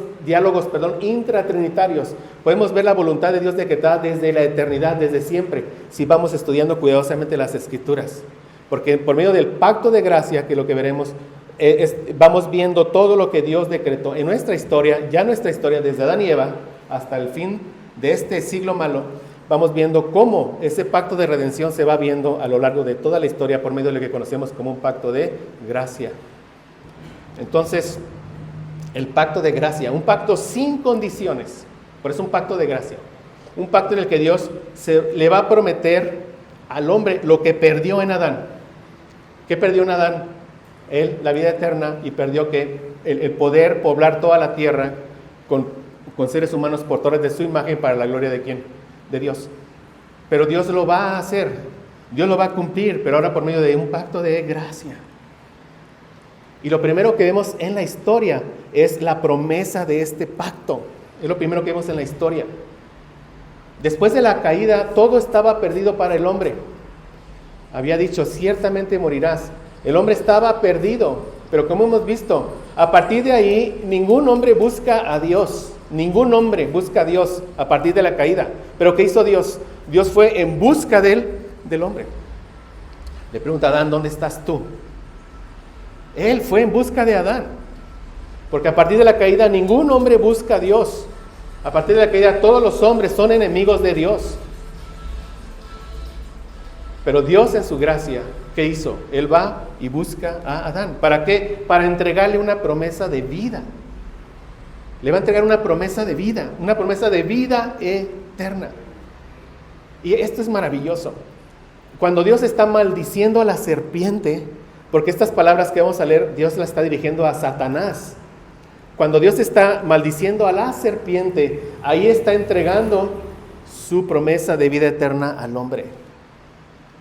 intratrinitarios. Podemos ver la voluntad de Dios decretada desde la eternidad, desde siempre, si vamos estudiando cuidadosamente las Escrituras. Porque por medio del pacto de gracia, que lo que veremos, vamos viendo todo lo que Dios decretó en nuestra historia, ya nuestra historia desde Adán y Eva hasta el fin de este siglo malo. Vamos viendo cómo ese pacto de redención se va viendo a lo largo de toda la historia por medio de lo que conocemos como un pacto de gracia. Entonces, el pacto de gracia, un pacto sin condiciones, por eso un pacto de gracia, un pacto en el que Dios le va a prometer al hombre lo que perdió en Adán. ¿Qué perdió en Adán? Él, la vida eterna, y perdió el poder poblar toda la tierra con seres humanos portadores de su imagen para la gloria de ¿quién? De Dios. Pero Dios lo va a hacer, Dios lo va a cumplir, pero ahora por medio de un pacto de gracia. Y lo primero que vemos en la historia es la promesa de este pacto. Es lo primero que vemos en la historia. Después de la caída, todo estaba perdido para el hombre. Había dicho, ciertamente morirás. El hombre estaba perdido, pero como hemos visto, a partir de ahí, ningún hombre busca a Dios. Ningún hombre busca a Dios a partir de la caída. ¿Pero qué hizo Dios? Dios fue en busca del hombre. Le pregunta a Adán, ¿dónde estás tú? Él fue en busca de Adán. Porque a partir de la caída ningún hombre busca a Dios. A partir de la caída todos los hombres son enemigos de Dios. Pero Dios en su gracia, ¿qué hizo? Él va y busca a Adán. ¿Para qué? Para entregarle una promesa de vida. Le va a entregar una promesa de vida eterna. Y esto es maravilloso. Cuando Dios está maldiciendo a la serpiente, porque estas palabras que vamos a leer, Dios las está dirigiendo a Satanás. Cuando Dios está maldiciendo a la serpiente, ahí está entregando su promesa de vida eterna al hombre.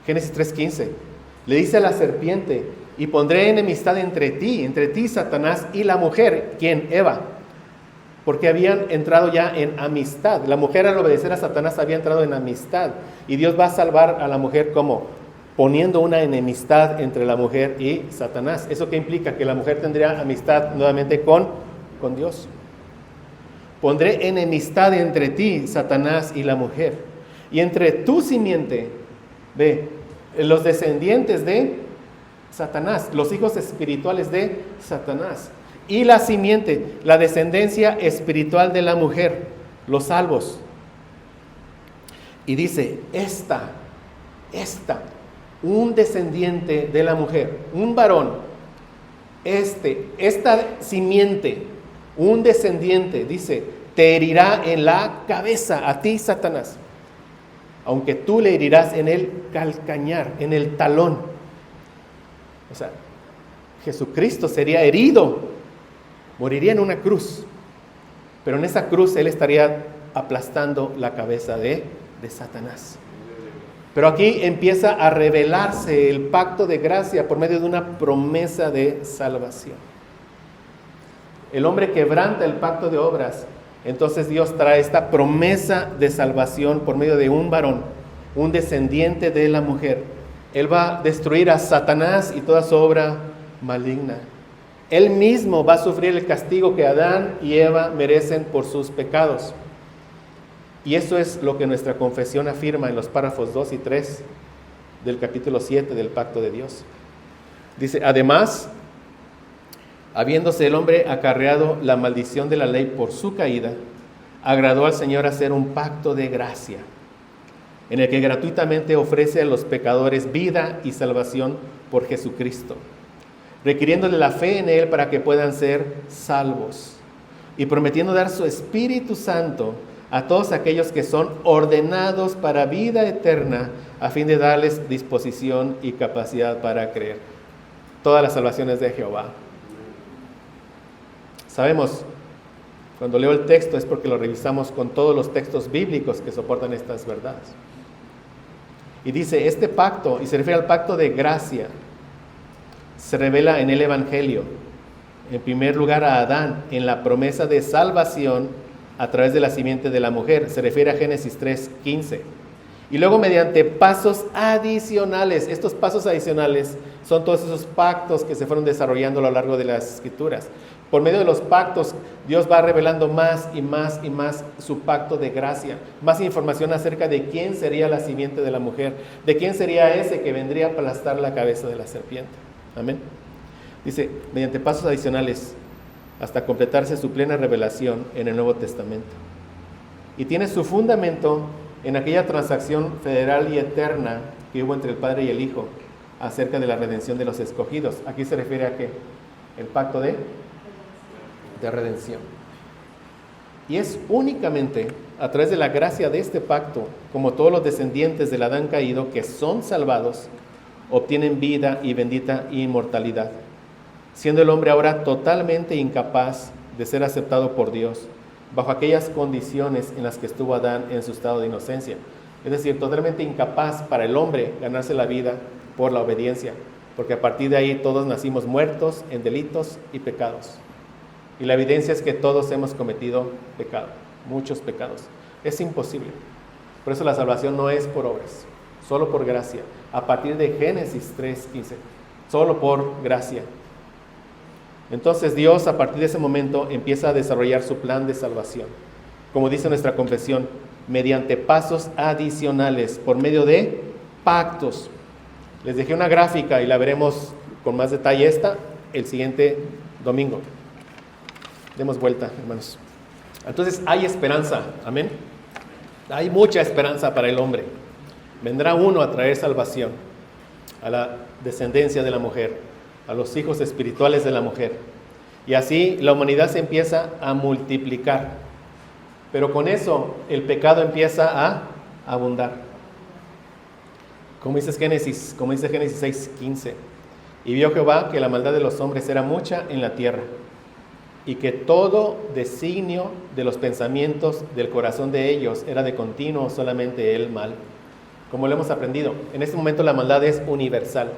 Génesis 3:15, le dice a la serpiente, y pondré enemistad entre ti, Satanás, y la mujer. ¿Quién? Eva. Porque habían entrado ya en amistad. La mujer, al obedecer a Satanás, había entrado en amistad. Y Dios va a salvar a la mujer, ¿cómo? Poniendo una enemistad entre la mujer y Satanás. ¿Eso qué implica? Que la mujer tendría amistad nuevamente con Dios. Pondré enemistad entre ti, Satanás, y la mujer. Y entre tu simiente, ve, los descendientes de Satanás, los hijos espirituales de Satanás. Y la simiente, la descendencia espiritual de la mujer, los salvos. Y dice, un descendiente de la mujer, un varón, esta simiente, un descendiente, dice, te herirá en la cabeza, a ti, Satanás, aunque tú le herirás en el calcañar, en el talón. O sea, Jesucristo sería herido, moriría en una cruz, pero en esa cruz Él estaría aplastando la cabeza de Satanás. Pero aquí empieza a revelarse el pacto de gracia por medio de una promesa de salvación. El hombre quebranta el pacto de obras, entonces Dios trae esta promesa de salvación por medio de un varón, un descendiente de la mujer. Él va a destruir a Satanás y toda su obra maligna. Él mismo va a sufrir el castigo que Adán y Eva merecen por sus pecados. Y eso es lo que nuestra confesión afirma en los párrafos 2 y 3 del capítulo 7 del pacto de Dios. Dice, además, habiéndose el hombre acarreado la maldición de la ley por su caída, agradó al Señor hacer un pacto de gracia, en el que gratuitamente ofrece a los pecadores vida y salvación por Jesucristo, requiriéndole la fe en Él para que puedan ser salvos, y prometiendo dar su Espíritu Santo a todos aquellos que son ordenados para vida eterna, a fin de darles disposición y capacidad para creer. Todas las salvaciones de Jehová. Sabemos, cuando leo el texto es porque lo revisamos con todos los textos bíblicos que soportan estas verdades. Y dice, este pacto, y se refiere al pacto de gracia, se revela en el Evangelio. En primer lugar a Adán, en la promesa de salvación a través de la simiente de la mujer, se refiere a Génesis 3:15. Y luego mediante pasos adicionales, estos pasos adicionales son todos esos pactos que se fueron desarrollando a lo largo de las Escrituras. Por medio de los pactos, Dios va revelando más y más y más su pacto de gracia, más información acerca de quién sería la simiente de la mujer, de quién sería ese que vendría a aplastar la cabeza de la serpiente. Amén. Dice, mediante pasos adicionales, hasta completarse su plena revelación en el Nuevo Testamento. Y tiene su fundamento en aquella transacción federal y eterna que hubo entre el Padre y el Hijo acerca de la redención de los escogidos. Aquí se refiere a ¿qué? El pacto de redención. Y es únicamente a través de la gracia de este pacto, como todos los descendientes del Adán caído que son salvados, obtienen vida y bendita inmortalidad, siendo el hombre ahora totalmente incapaz de ser aceptado por Dios, bajo aquellas condiciones en las que estuvo Adán en su estado de inocencia. Es decir, totalmente incapaz para el hombre ganarse la vida por la obediencia, porque a partir de ahí todos nacimos muertos en delitos y pecados. Y la evidencia es que todos hemos cometido pecado, muchos pecados. Es imposible. Por eso la salvación no es por obras, solo por gracia. A partir de Génesis 3:15, solo por gracia. Entonces Dios a partir de ese momento empieza a desarrollar su plan de salvación. Como dice nuestra confesión, mediante pasos adicionales, por medio de pactos. Les dejé una gráfica y la veremos con más detalle el siguiente domingo. Demos vuelta, hermanos. Entonces hay esperanza, amén. Hay mucha esperanza para el hombre. Vendrá uno a traer salvación a la descendencia de la mujer, a los hijos espirituales de la mujer. Y así la humanidad se empieza a multiplicar. Pero con eso el pecado empieza a abundar. Como dice Génesis 6:15. Y vio Jehová que la maldad de los hombres era mucha en la tierra, y que todo designio de los pensamientos del corazón de ellos era de continuo solamente el mal. Como lo hemos aprendido, en este momento la maldad es universal.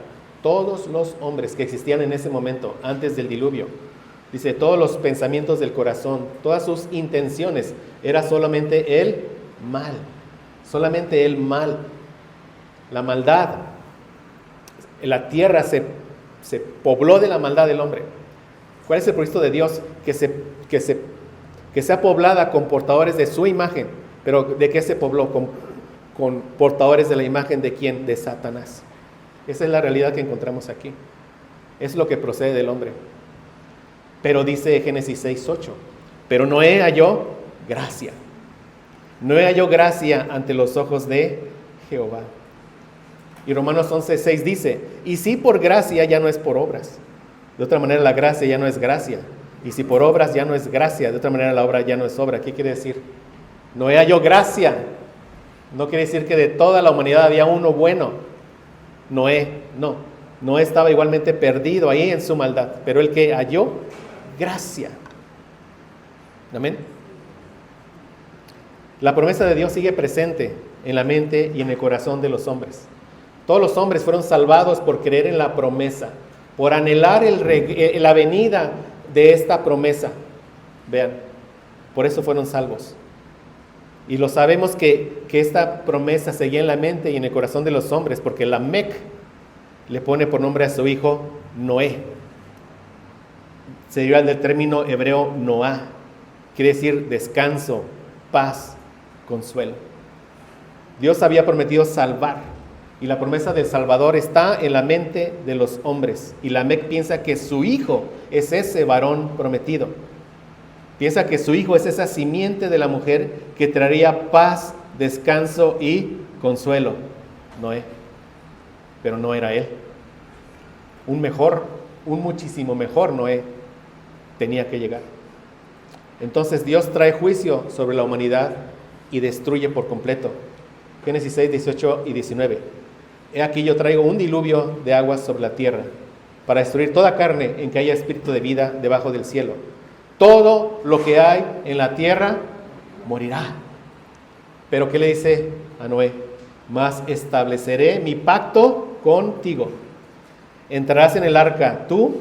Todos los hombres que existían en ese momento, antes del diluvio, dice, todos los pensamientos del corazón, todas sus intenciones, era solamente el mal. Solamente el mal. La maldad. La tierra se pobló de la maldad del hombre. ¿Cuál es el propósito de Dios? Que sea poblada con portadores de su imagen. ¿Pero de qué se pobló? Con portadores de la imagen de ¿quién? De Satanás. Esa es la realidad que encontramos aquí. Es lo que procede del hombre. Pero dice Génesis 6:8, pero Noé halló gracia. Noé halló gracia ante los ojos de Jehová. Y Romanos 11:6 dice, y si por gracia ya no es por obras. De otra manera la gracia ya no es gracia. Y si por obras ya no es gracia, de otra manera la obra ya no es obra. ¿Qué quiere decir? Noé halló gracia. No quiere decir que de toda la humanidad había uno bueno. Noé estaba igualmente perdido ahí en su maldad. Pero el que halló gracia. Amén. La promesa de Dios sigue presente en la mente y en el corazón de los hombres. Todos los hombres fueron salvados por creer en la promesa, por anhelar la venida de esta promesa. Vean, por eso fueron salvos. Y lo sabemos que esta promesa seguía en la mente y en el corazón de los hombres, porque Lamec le pone por nombre a su hijo Noé. Se deriva del término hebreo Noah, quiere decir descanso, paz, consuelo. Dios había prometido salvar. Y la promesa del Salvador está en la mente de los hombres. Y Lamec piensa que su hijo es ese varón prometido. Piensa que su hijo es esa simiente de la mujer que traería paz, descanso y consuelo. Noé. Pero no era él. Un muchísimo mejor Noé tenía que llegar. Entonces Dios trae juicio sobre la humanidad y destruye por completo. Génesis 6, 18 y 19. He aquí yo traigo un diluvio de aguas sobre la tierra, para destruir toda carne en que haya espíritu de vida debajo del cielo. Todo lo que hay en la tierra morirá. Pero ¿qué le dice a Noé? Mas estableceré mi pacto contigo. Entrarás en el arca, tú,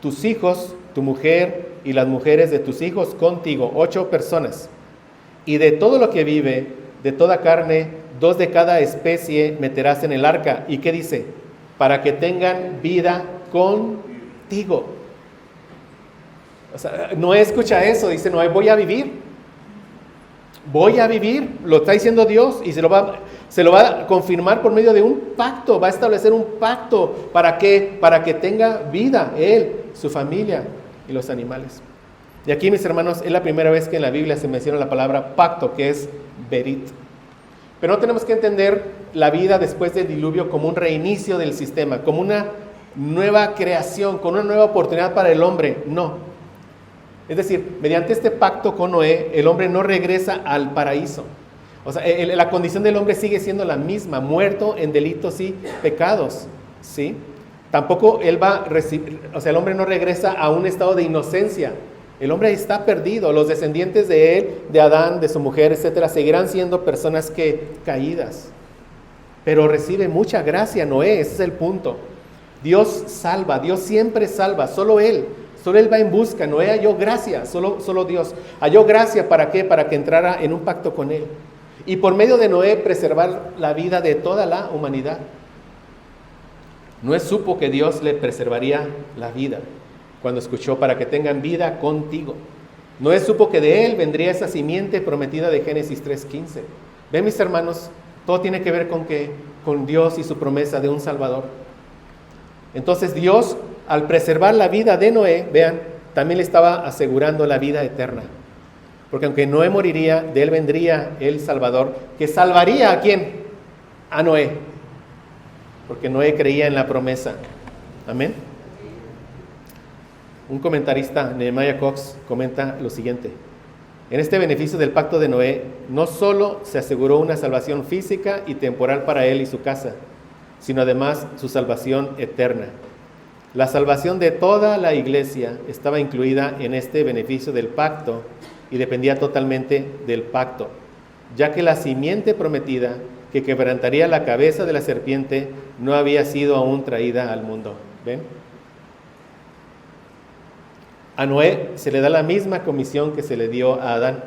tus hijos, tu mujer y las mujeres de tus hijos contigo, 8 personas. Y de todo lo que vive, de toda carne, 2 de cada especie meterás en el arca. ¿Y qué dice? Para que tengan vida contigo. O sea, Noé escucha eso, dice Noé, voy a vivir, lo está diciendo Dios y se lo va a confirmar por medio de un pacto, va a establecer un pacto, ¿para qué? Para que tenga vida él, su familia y los animales. Y aquí, mis hermanos, es la primera vez que en la Biblia se menciona la palabra pacto, que es berit. Pero no tenemos que entender la vida después del diluvio como un reinicio del sistema, como una nueva creación, con una nueva oportunidad para el hombre. No. Es decir, mediante este pacto con Noé, el hombre no regresa al paraíso. O sea, la condición del hombre sigue siendo la misma, muerto en delitos y pecados, ¿sí? Tampoco él el hombre no regresa a un estado de inocencia. El hombre está perdido. Los descendientes de él, de Adán, de su mujer, etcétera, seguirán siendo personas caídas. Pero recibe mucha gracia Noé, ese es el punto. Dios salva, Dios siempre salva, solo Él va en busca. Noé halló gracia, solo Dios. Halló gracia, ¿para qué? Para que entrara en un pacto con Él. Y por medio de Noé preservar la vida de toda la humanidad. Noé supo que Dios le preservaría la vida. cuando escuchó para que tengan vida contigo. Noé supo que de él vendría esa simiente prometida de Génesis 3:15. Ven, mis hermanos, todo tiene que ver con Dios y su promesa de un Salvador. Entonces Dios, al preservar la vida de Noé, vean, también le estaba asegurando la vida eterna. Porque aunque Noé moriría, de él vendría el Salvador, que salvaría ¿a quién? A Noé. Porque Noé creía en la promesa. Amén. Un comentarista, Nehemiah Cox, comenta lo siguiente: en este beneficio del pacto de Noé, no solo se aseguró una salvación física y temporal para él y su casa, sino además su salvación eterna. La salvación de toda la iglesia estaba incluida en este beneficio del pacto y dependía totalmente del pacto, ya que la simiente prometida que quebrantaría la cabeza de la serpiente no había sido aún traída al mundo. ¿Ven? A Noé se le da la misma comisión que se le dio a Adán.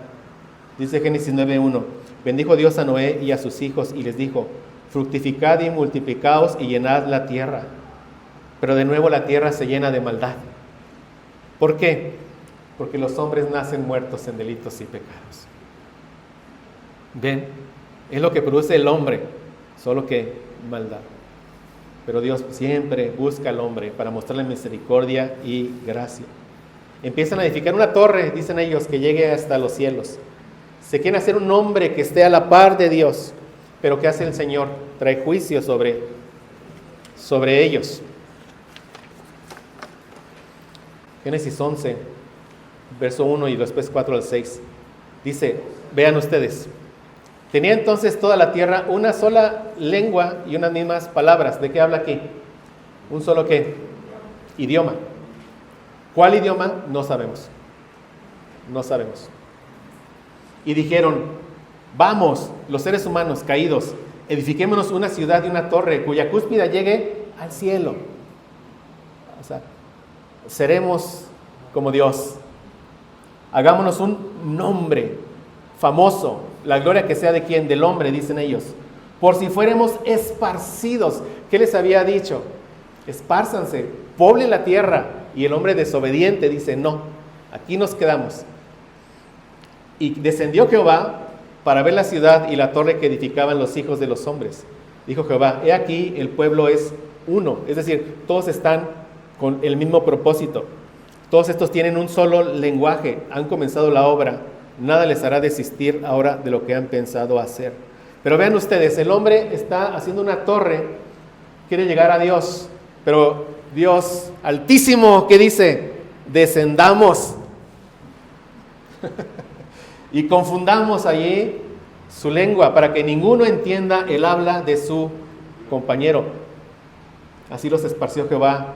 Dice Génesis 9:1: bendijo Dios a Noé y a sus hijos y les dijo: fructificad y multiplicaos y llenad la tierra. Pero de nuevo la tierra se llena de maldad. ¿Por qué? Porque los hombres nacen muertos en delitos y pecados. ¿Ven? Es lo que produce el hombre, solo que maldad. Pero Dios siempre busca al hombre para mostrarle misericordia y gracia. Empiezan a edificar una torre, dicen ellos, que llegue hasta los cielos. Se quieren hacer un hombre que esté a la par de Dios. Pero ¿qué hace el Señor? Trae juicio sobre ellos. Génesis 11, verso 1 y después 4 al 6. Dice, vean ustedes: tenía entonces toda la tierra una sola lengua y unas mismas palabras. ¿De qué habla aquí? ¿Un solo qué? Idioma. ¿Cuál idioma? No sabemos. No sabemos. Y dijeron: vamos, los seres humanos caídos, edifiquémonos una ciudad y una torre cuya cúspide llegue al cielo. O sea, seremos como Dios. Hagámonos un nombre famoso. La gloria que sea de quién, del hombre, dicen ellos. Por si fuéramos esparcidos. ¿Qué les había dicho? Espárzanse, poblen la tierra. Y el hombre desobediente dice: no, aquí nos quedamos. Y descendió Jehová para ver la ciudad y la torre que edificaban los hijos de los hombres. Dijo Jehová: he aquí, el pueblo es uno. Es decir, todos están con el mismo propósito. Todos estos tienen un solo lenguaje. Han comenzado la obra. Nada les hará desistir ahora de lo que han pensado hacer. Pero vean ustedes, el hombre está haciendo una torre, quiere llegar a Dios, pero Dios altísimo, ¿qué dice? Descendamos y confundamos allí su lengua para que ninguno entienda el habla de su compañero. Así los esparció Jehová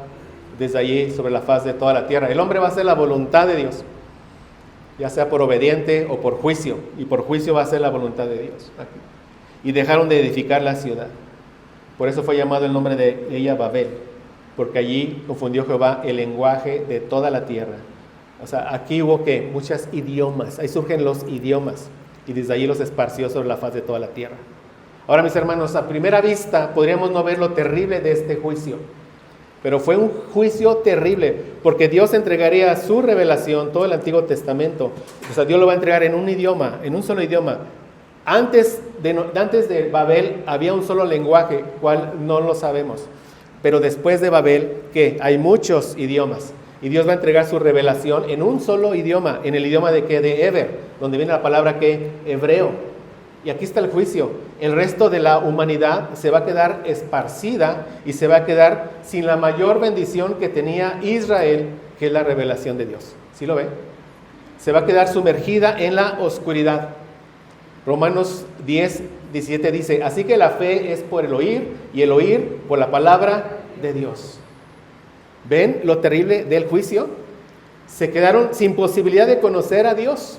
desde allí sobre la faz de toda la tierra. El hombre va a hacer la voluntad de Dios, ya sea por obediente o por juicio, y por juicio va a ser la voluntad de Dios. Y dejaron de edificar la ciudad. Por eso fue llamado el nombre de ella Babel, porque allí confundió Jehová el lenguaje de toda la tierra. O sea, aquí hubo que muchos idiomas, ahí surgen los idiomas, y desde allí los esparció sobre la faz de toda la tierra. Ahora, mis hermanos, a primera vista podríamos no ver lo terrible de este juicio, pero fue un juicio terrible, porque Dios entregaría su revelación, todo el Antiguo Testamento. O sea, Dios lo va a entregar en un idioma, en un solo idioma. Antes de Babel había un solo lenguaje, cual no lo sabemos. Pero después de Babel, ¿qué? Hay muchos idiomas. Y Dios va a entregar su revelación en un solo idioma. ¿En el idioma de qué? De Eber, donde viene la palabra ¿qué? Hebreo. Y aquí está el juicio. El resto de la humanidad se va a quedar esparcida y se va a quedar sin la mayor bendición que tenía Israel, que es la revelación de Dios. ¿Sí lo ve? Se va a quedar sumergida en la oscuridad. Romanos 10:17 dice: así que la fe es por el oír, y el oír por la palabra de Dios. ¿Ven lo terrible del juicio? Se quedaron sin posibilidad de conocer a Dios,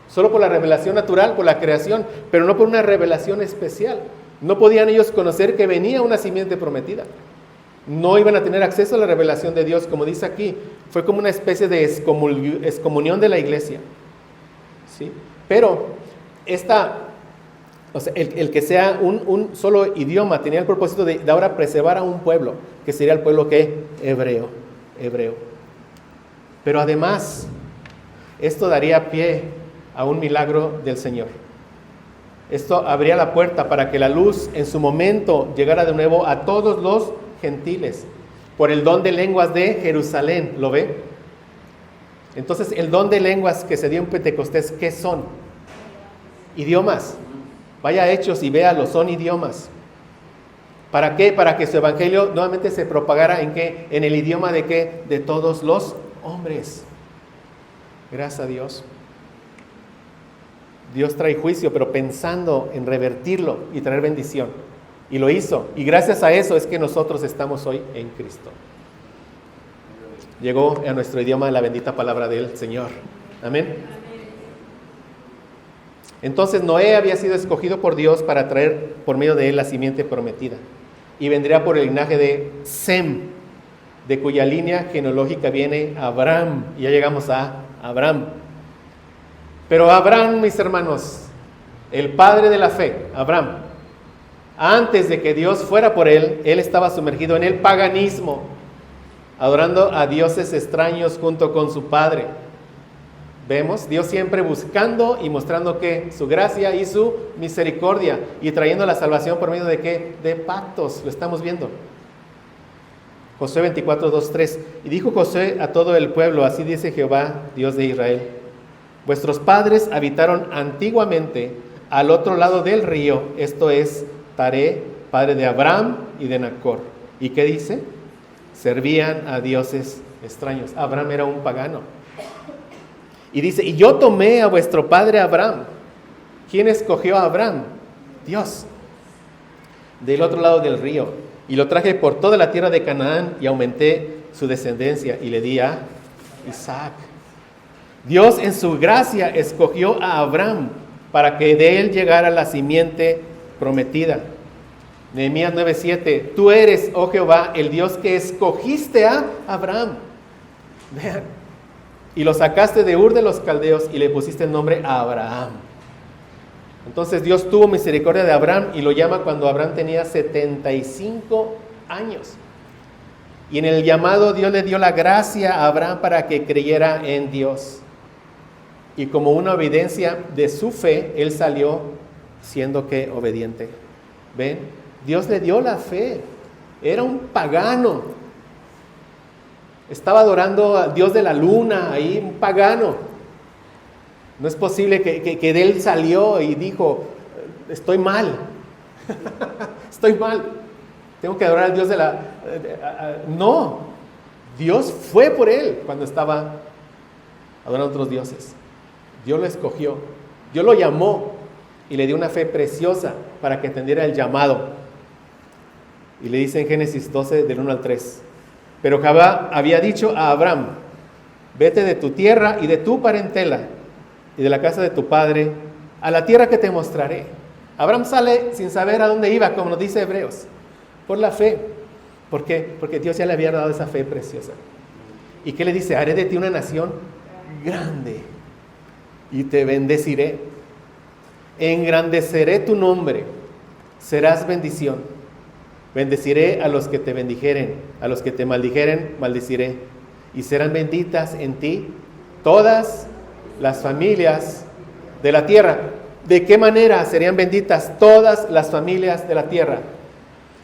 solo por la revelación natural, por la creación, pero no por una revelación especial. No podían ellos conocer que venía una simiente prometida. No iban a tener acceso a la revelación de Dios, como dice aquí. Fue como una especie de excomunión de la iglesia. ¿Sí? Pero el que sea un solo idioma tenía el propósito de ahora preservar a un pueblo, que sería el pueblo que hebreo. Pero además, esto daría pie a un milagro del Señor. Esto abría la puerta para que la luz en su momento llegara de nuevo a todos los gentiles, por el don de lenguas de Jerusalén, ¿lo ve? Entonces, el don de lenguas que se dio en Pentecostés, ¿qué son? Idiomas. Vaya a Hechos y véalo, son idiomas. ¿Para qué? Para que su evangelio nuevamente se propagara ¿en qué? En el idioma de ¿qué? De todos los hombres. Gracias a Dios. Dios trae juicio, pero pensando en revertirlo y traer bendición. Y lo hizo. Y gracias a eso es que nosotros estamos hoy en Cristo. Llegó a nuestro idioma la bendita palabra del Señor. Amén. Entonces Noé había sido escogido por Dios para traer por medio de él la simiente prometida. Y vendría por el linaje de Sem, de cuya línea genealógica viene Abraham. Y ya llegamos a Abraham. Pero Abraham, mis hermanos, el padre de la fe, Abraham, antes de que Dios fuera por él estaba sumergido en el paganismo, adorando a dioses extraños junto con su padre. Vemos, Dios siempre buscando y mostrando que su gracia y su misericordia y trayendo la salvación por medio de ¿qué? De pactos, lo estamos viendo. Josué 24, 2, 3. Y dijo Josué a todo el pueblo, así dice Jehová, Dios de Israel: vuestros padres habitaron antiguamente al otro lado del río, esto es Taré, padre de Abraham y de Nacor. ¿Y qué dice? Servían a dioses extraños. Abraham era un pagano. Y dice, y yo tomé a vuestro padre Abraham. ¿Quién escogió a Abraham? Dios. Del otro lado del río. Y lo traje por toda la tierra de Canaán y aumenté su descendencia y le di a Isaac. Dios en su gracia escogió a Abraham para que de él llegara la simiente prometida. Nehemías 9:7, tú eres, oh Jehová, el Dios que escogiste a Abraham. Vean, y lo sacaste de Ur de los Caldeos y le pusiste el nombre a Abraham. Entonces Dios tuvo misericordia de Abraham y lo llama cuando Abraham tenía 75 años. Y en el llamado Dios le dio la gracia a Abraham para que creyera en Dios. Y como una evidencia de su fe, él salió siendo que obediente. ¿Ven? Dios le dio la fe. Era un pagano. Estaba adorando al Dios de la luna, ahí un pagano. No es posible que de él salió y dijo, estoy mal. Estoy mal. Tengo que adorar al Dios de la... No. Dios fue por él cuando estaba adorando a otros dioses. Dios lo escogió, Dios lo llamó y le dio una fe preciosa para que entendiera el llamado. Y le dice en Génesis 12, del 1 al 3, pero Jehová había dicho a Abraham, vete de tu tierra y de tu parentela y de la casa de tu padre a la tierra que te mostraré. Abraham sale sin saber a dónde iba, como nos dice Hebreos, por la fe. ¿Por qué? Porque Dios ya le había dado esa fe preciosa. ¿Y qué le dice? Haré de ti una nación grande y te bendeciré, engrandeceré tu nombre, serás bendición, bendeciré a los que te bendijeren, a los que te maldijeren, maldeciré, y serán benditas en ti todas las familias de la tierra. ¿De qué manera serían benditas todas las familias de la tierra?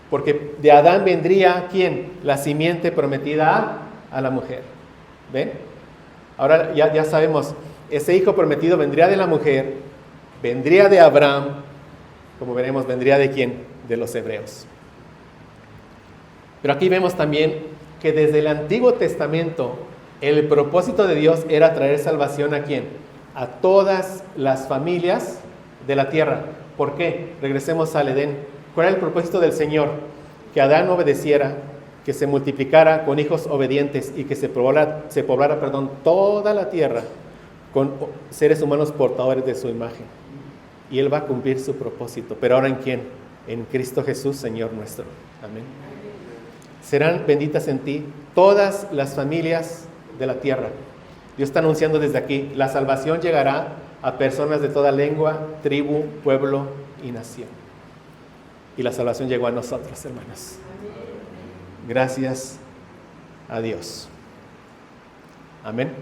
Porque de Adán vendría, ¿quién? La simiente prometida a la mujer. ¿Ven? Ahora ya sabemos, ese hijo prometido vendría de la mujer, vendría de Abraham, como veremos, vendría de ¿quién? De los hebreos. Pero aquí vemos también que desde el Antiguo Testamento el propósito de Dios era traer salvación ¿a quién? A todas las familias de la tierra. ¿Por qué? Regresemos al Edén. ¿Cuál era el propósito del Señor? Que Adán obedeciera, que se multiplicara con hijos obedientes y que se poblara toda la tierra con seres humanos portadores de su imagen. Y Él va a cumplir su propósito. Pero ahora ¿en quién? En Cristo Jesús, Señor nuestro. Amén. Serán benditas en ti todas las familias de la tierra. Dios está anunciando desde aquí, la salvación llegará a personas de toda lengua, tribu, pueblo y nación. Y la salvación llegó a nosotros, hermanos. Gracias a Dios. Amén.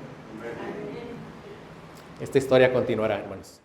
Esta historia continuará, hermanos.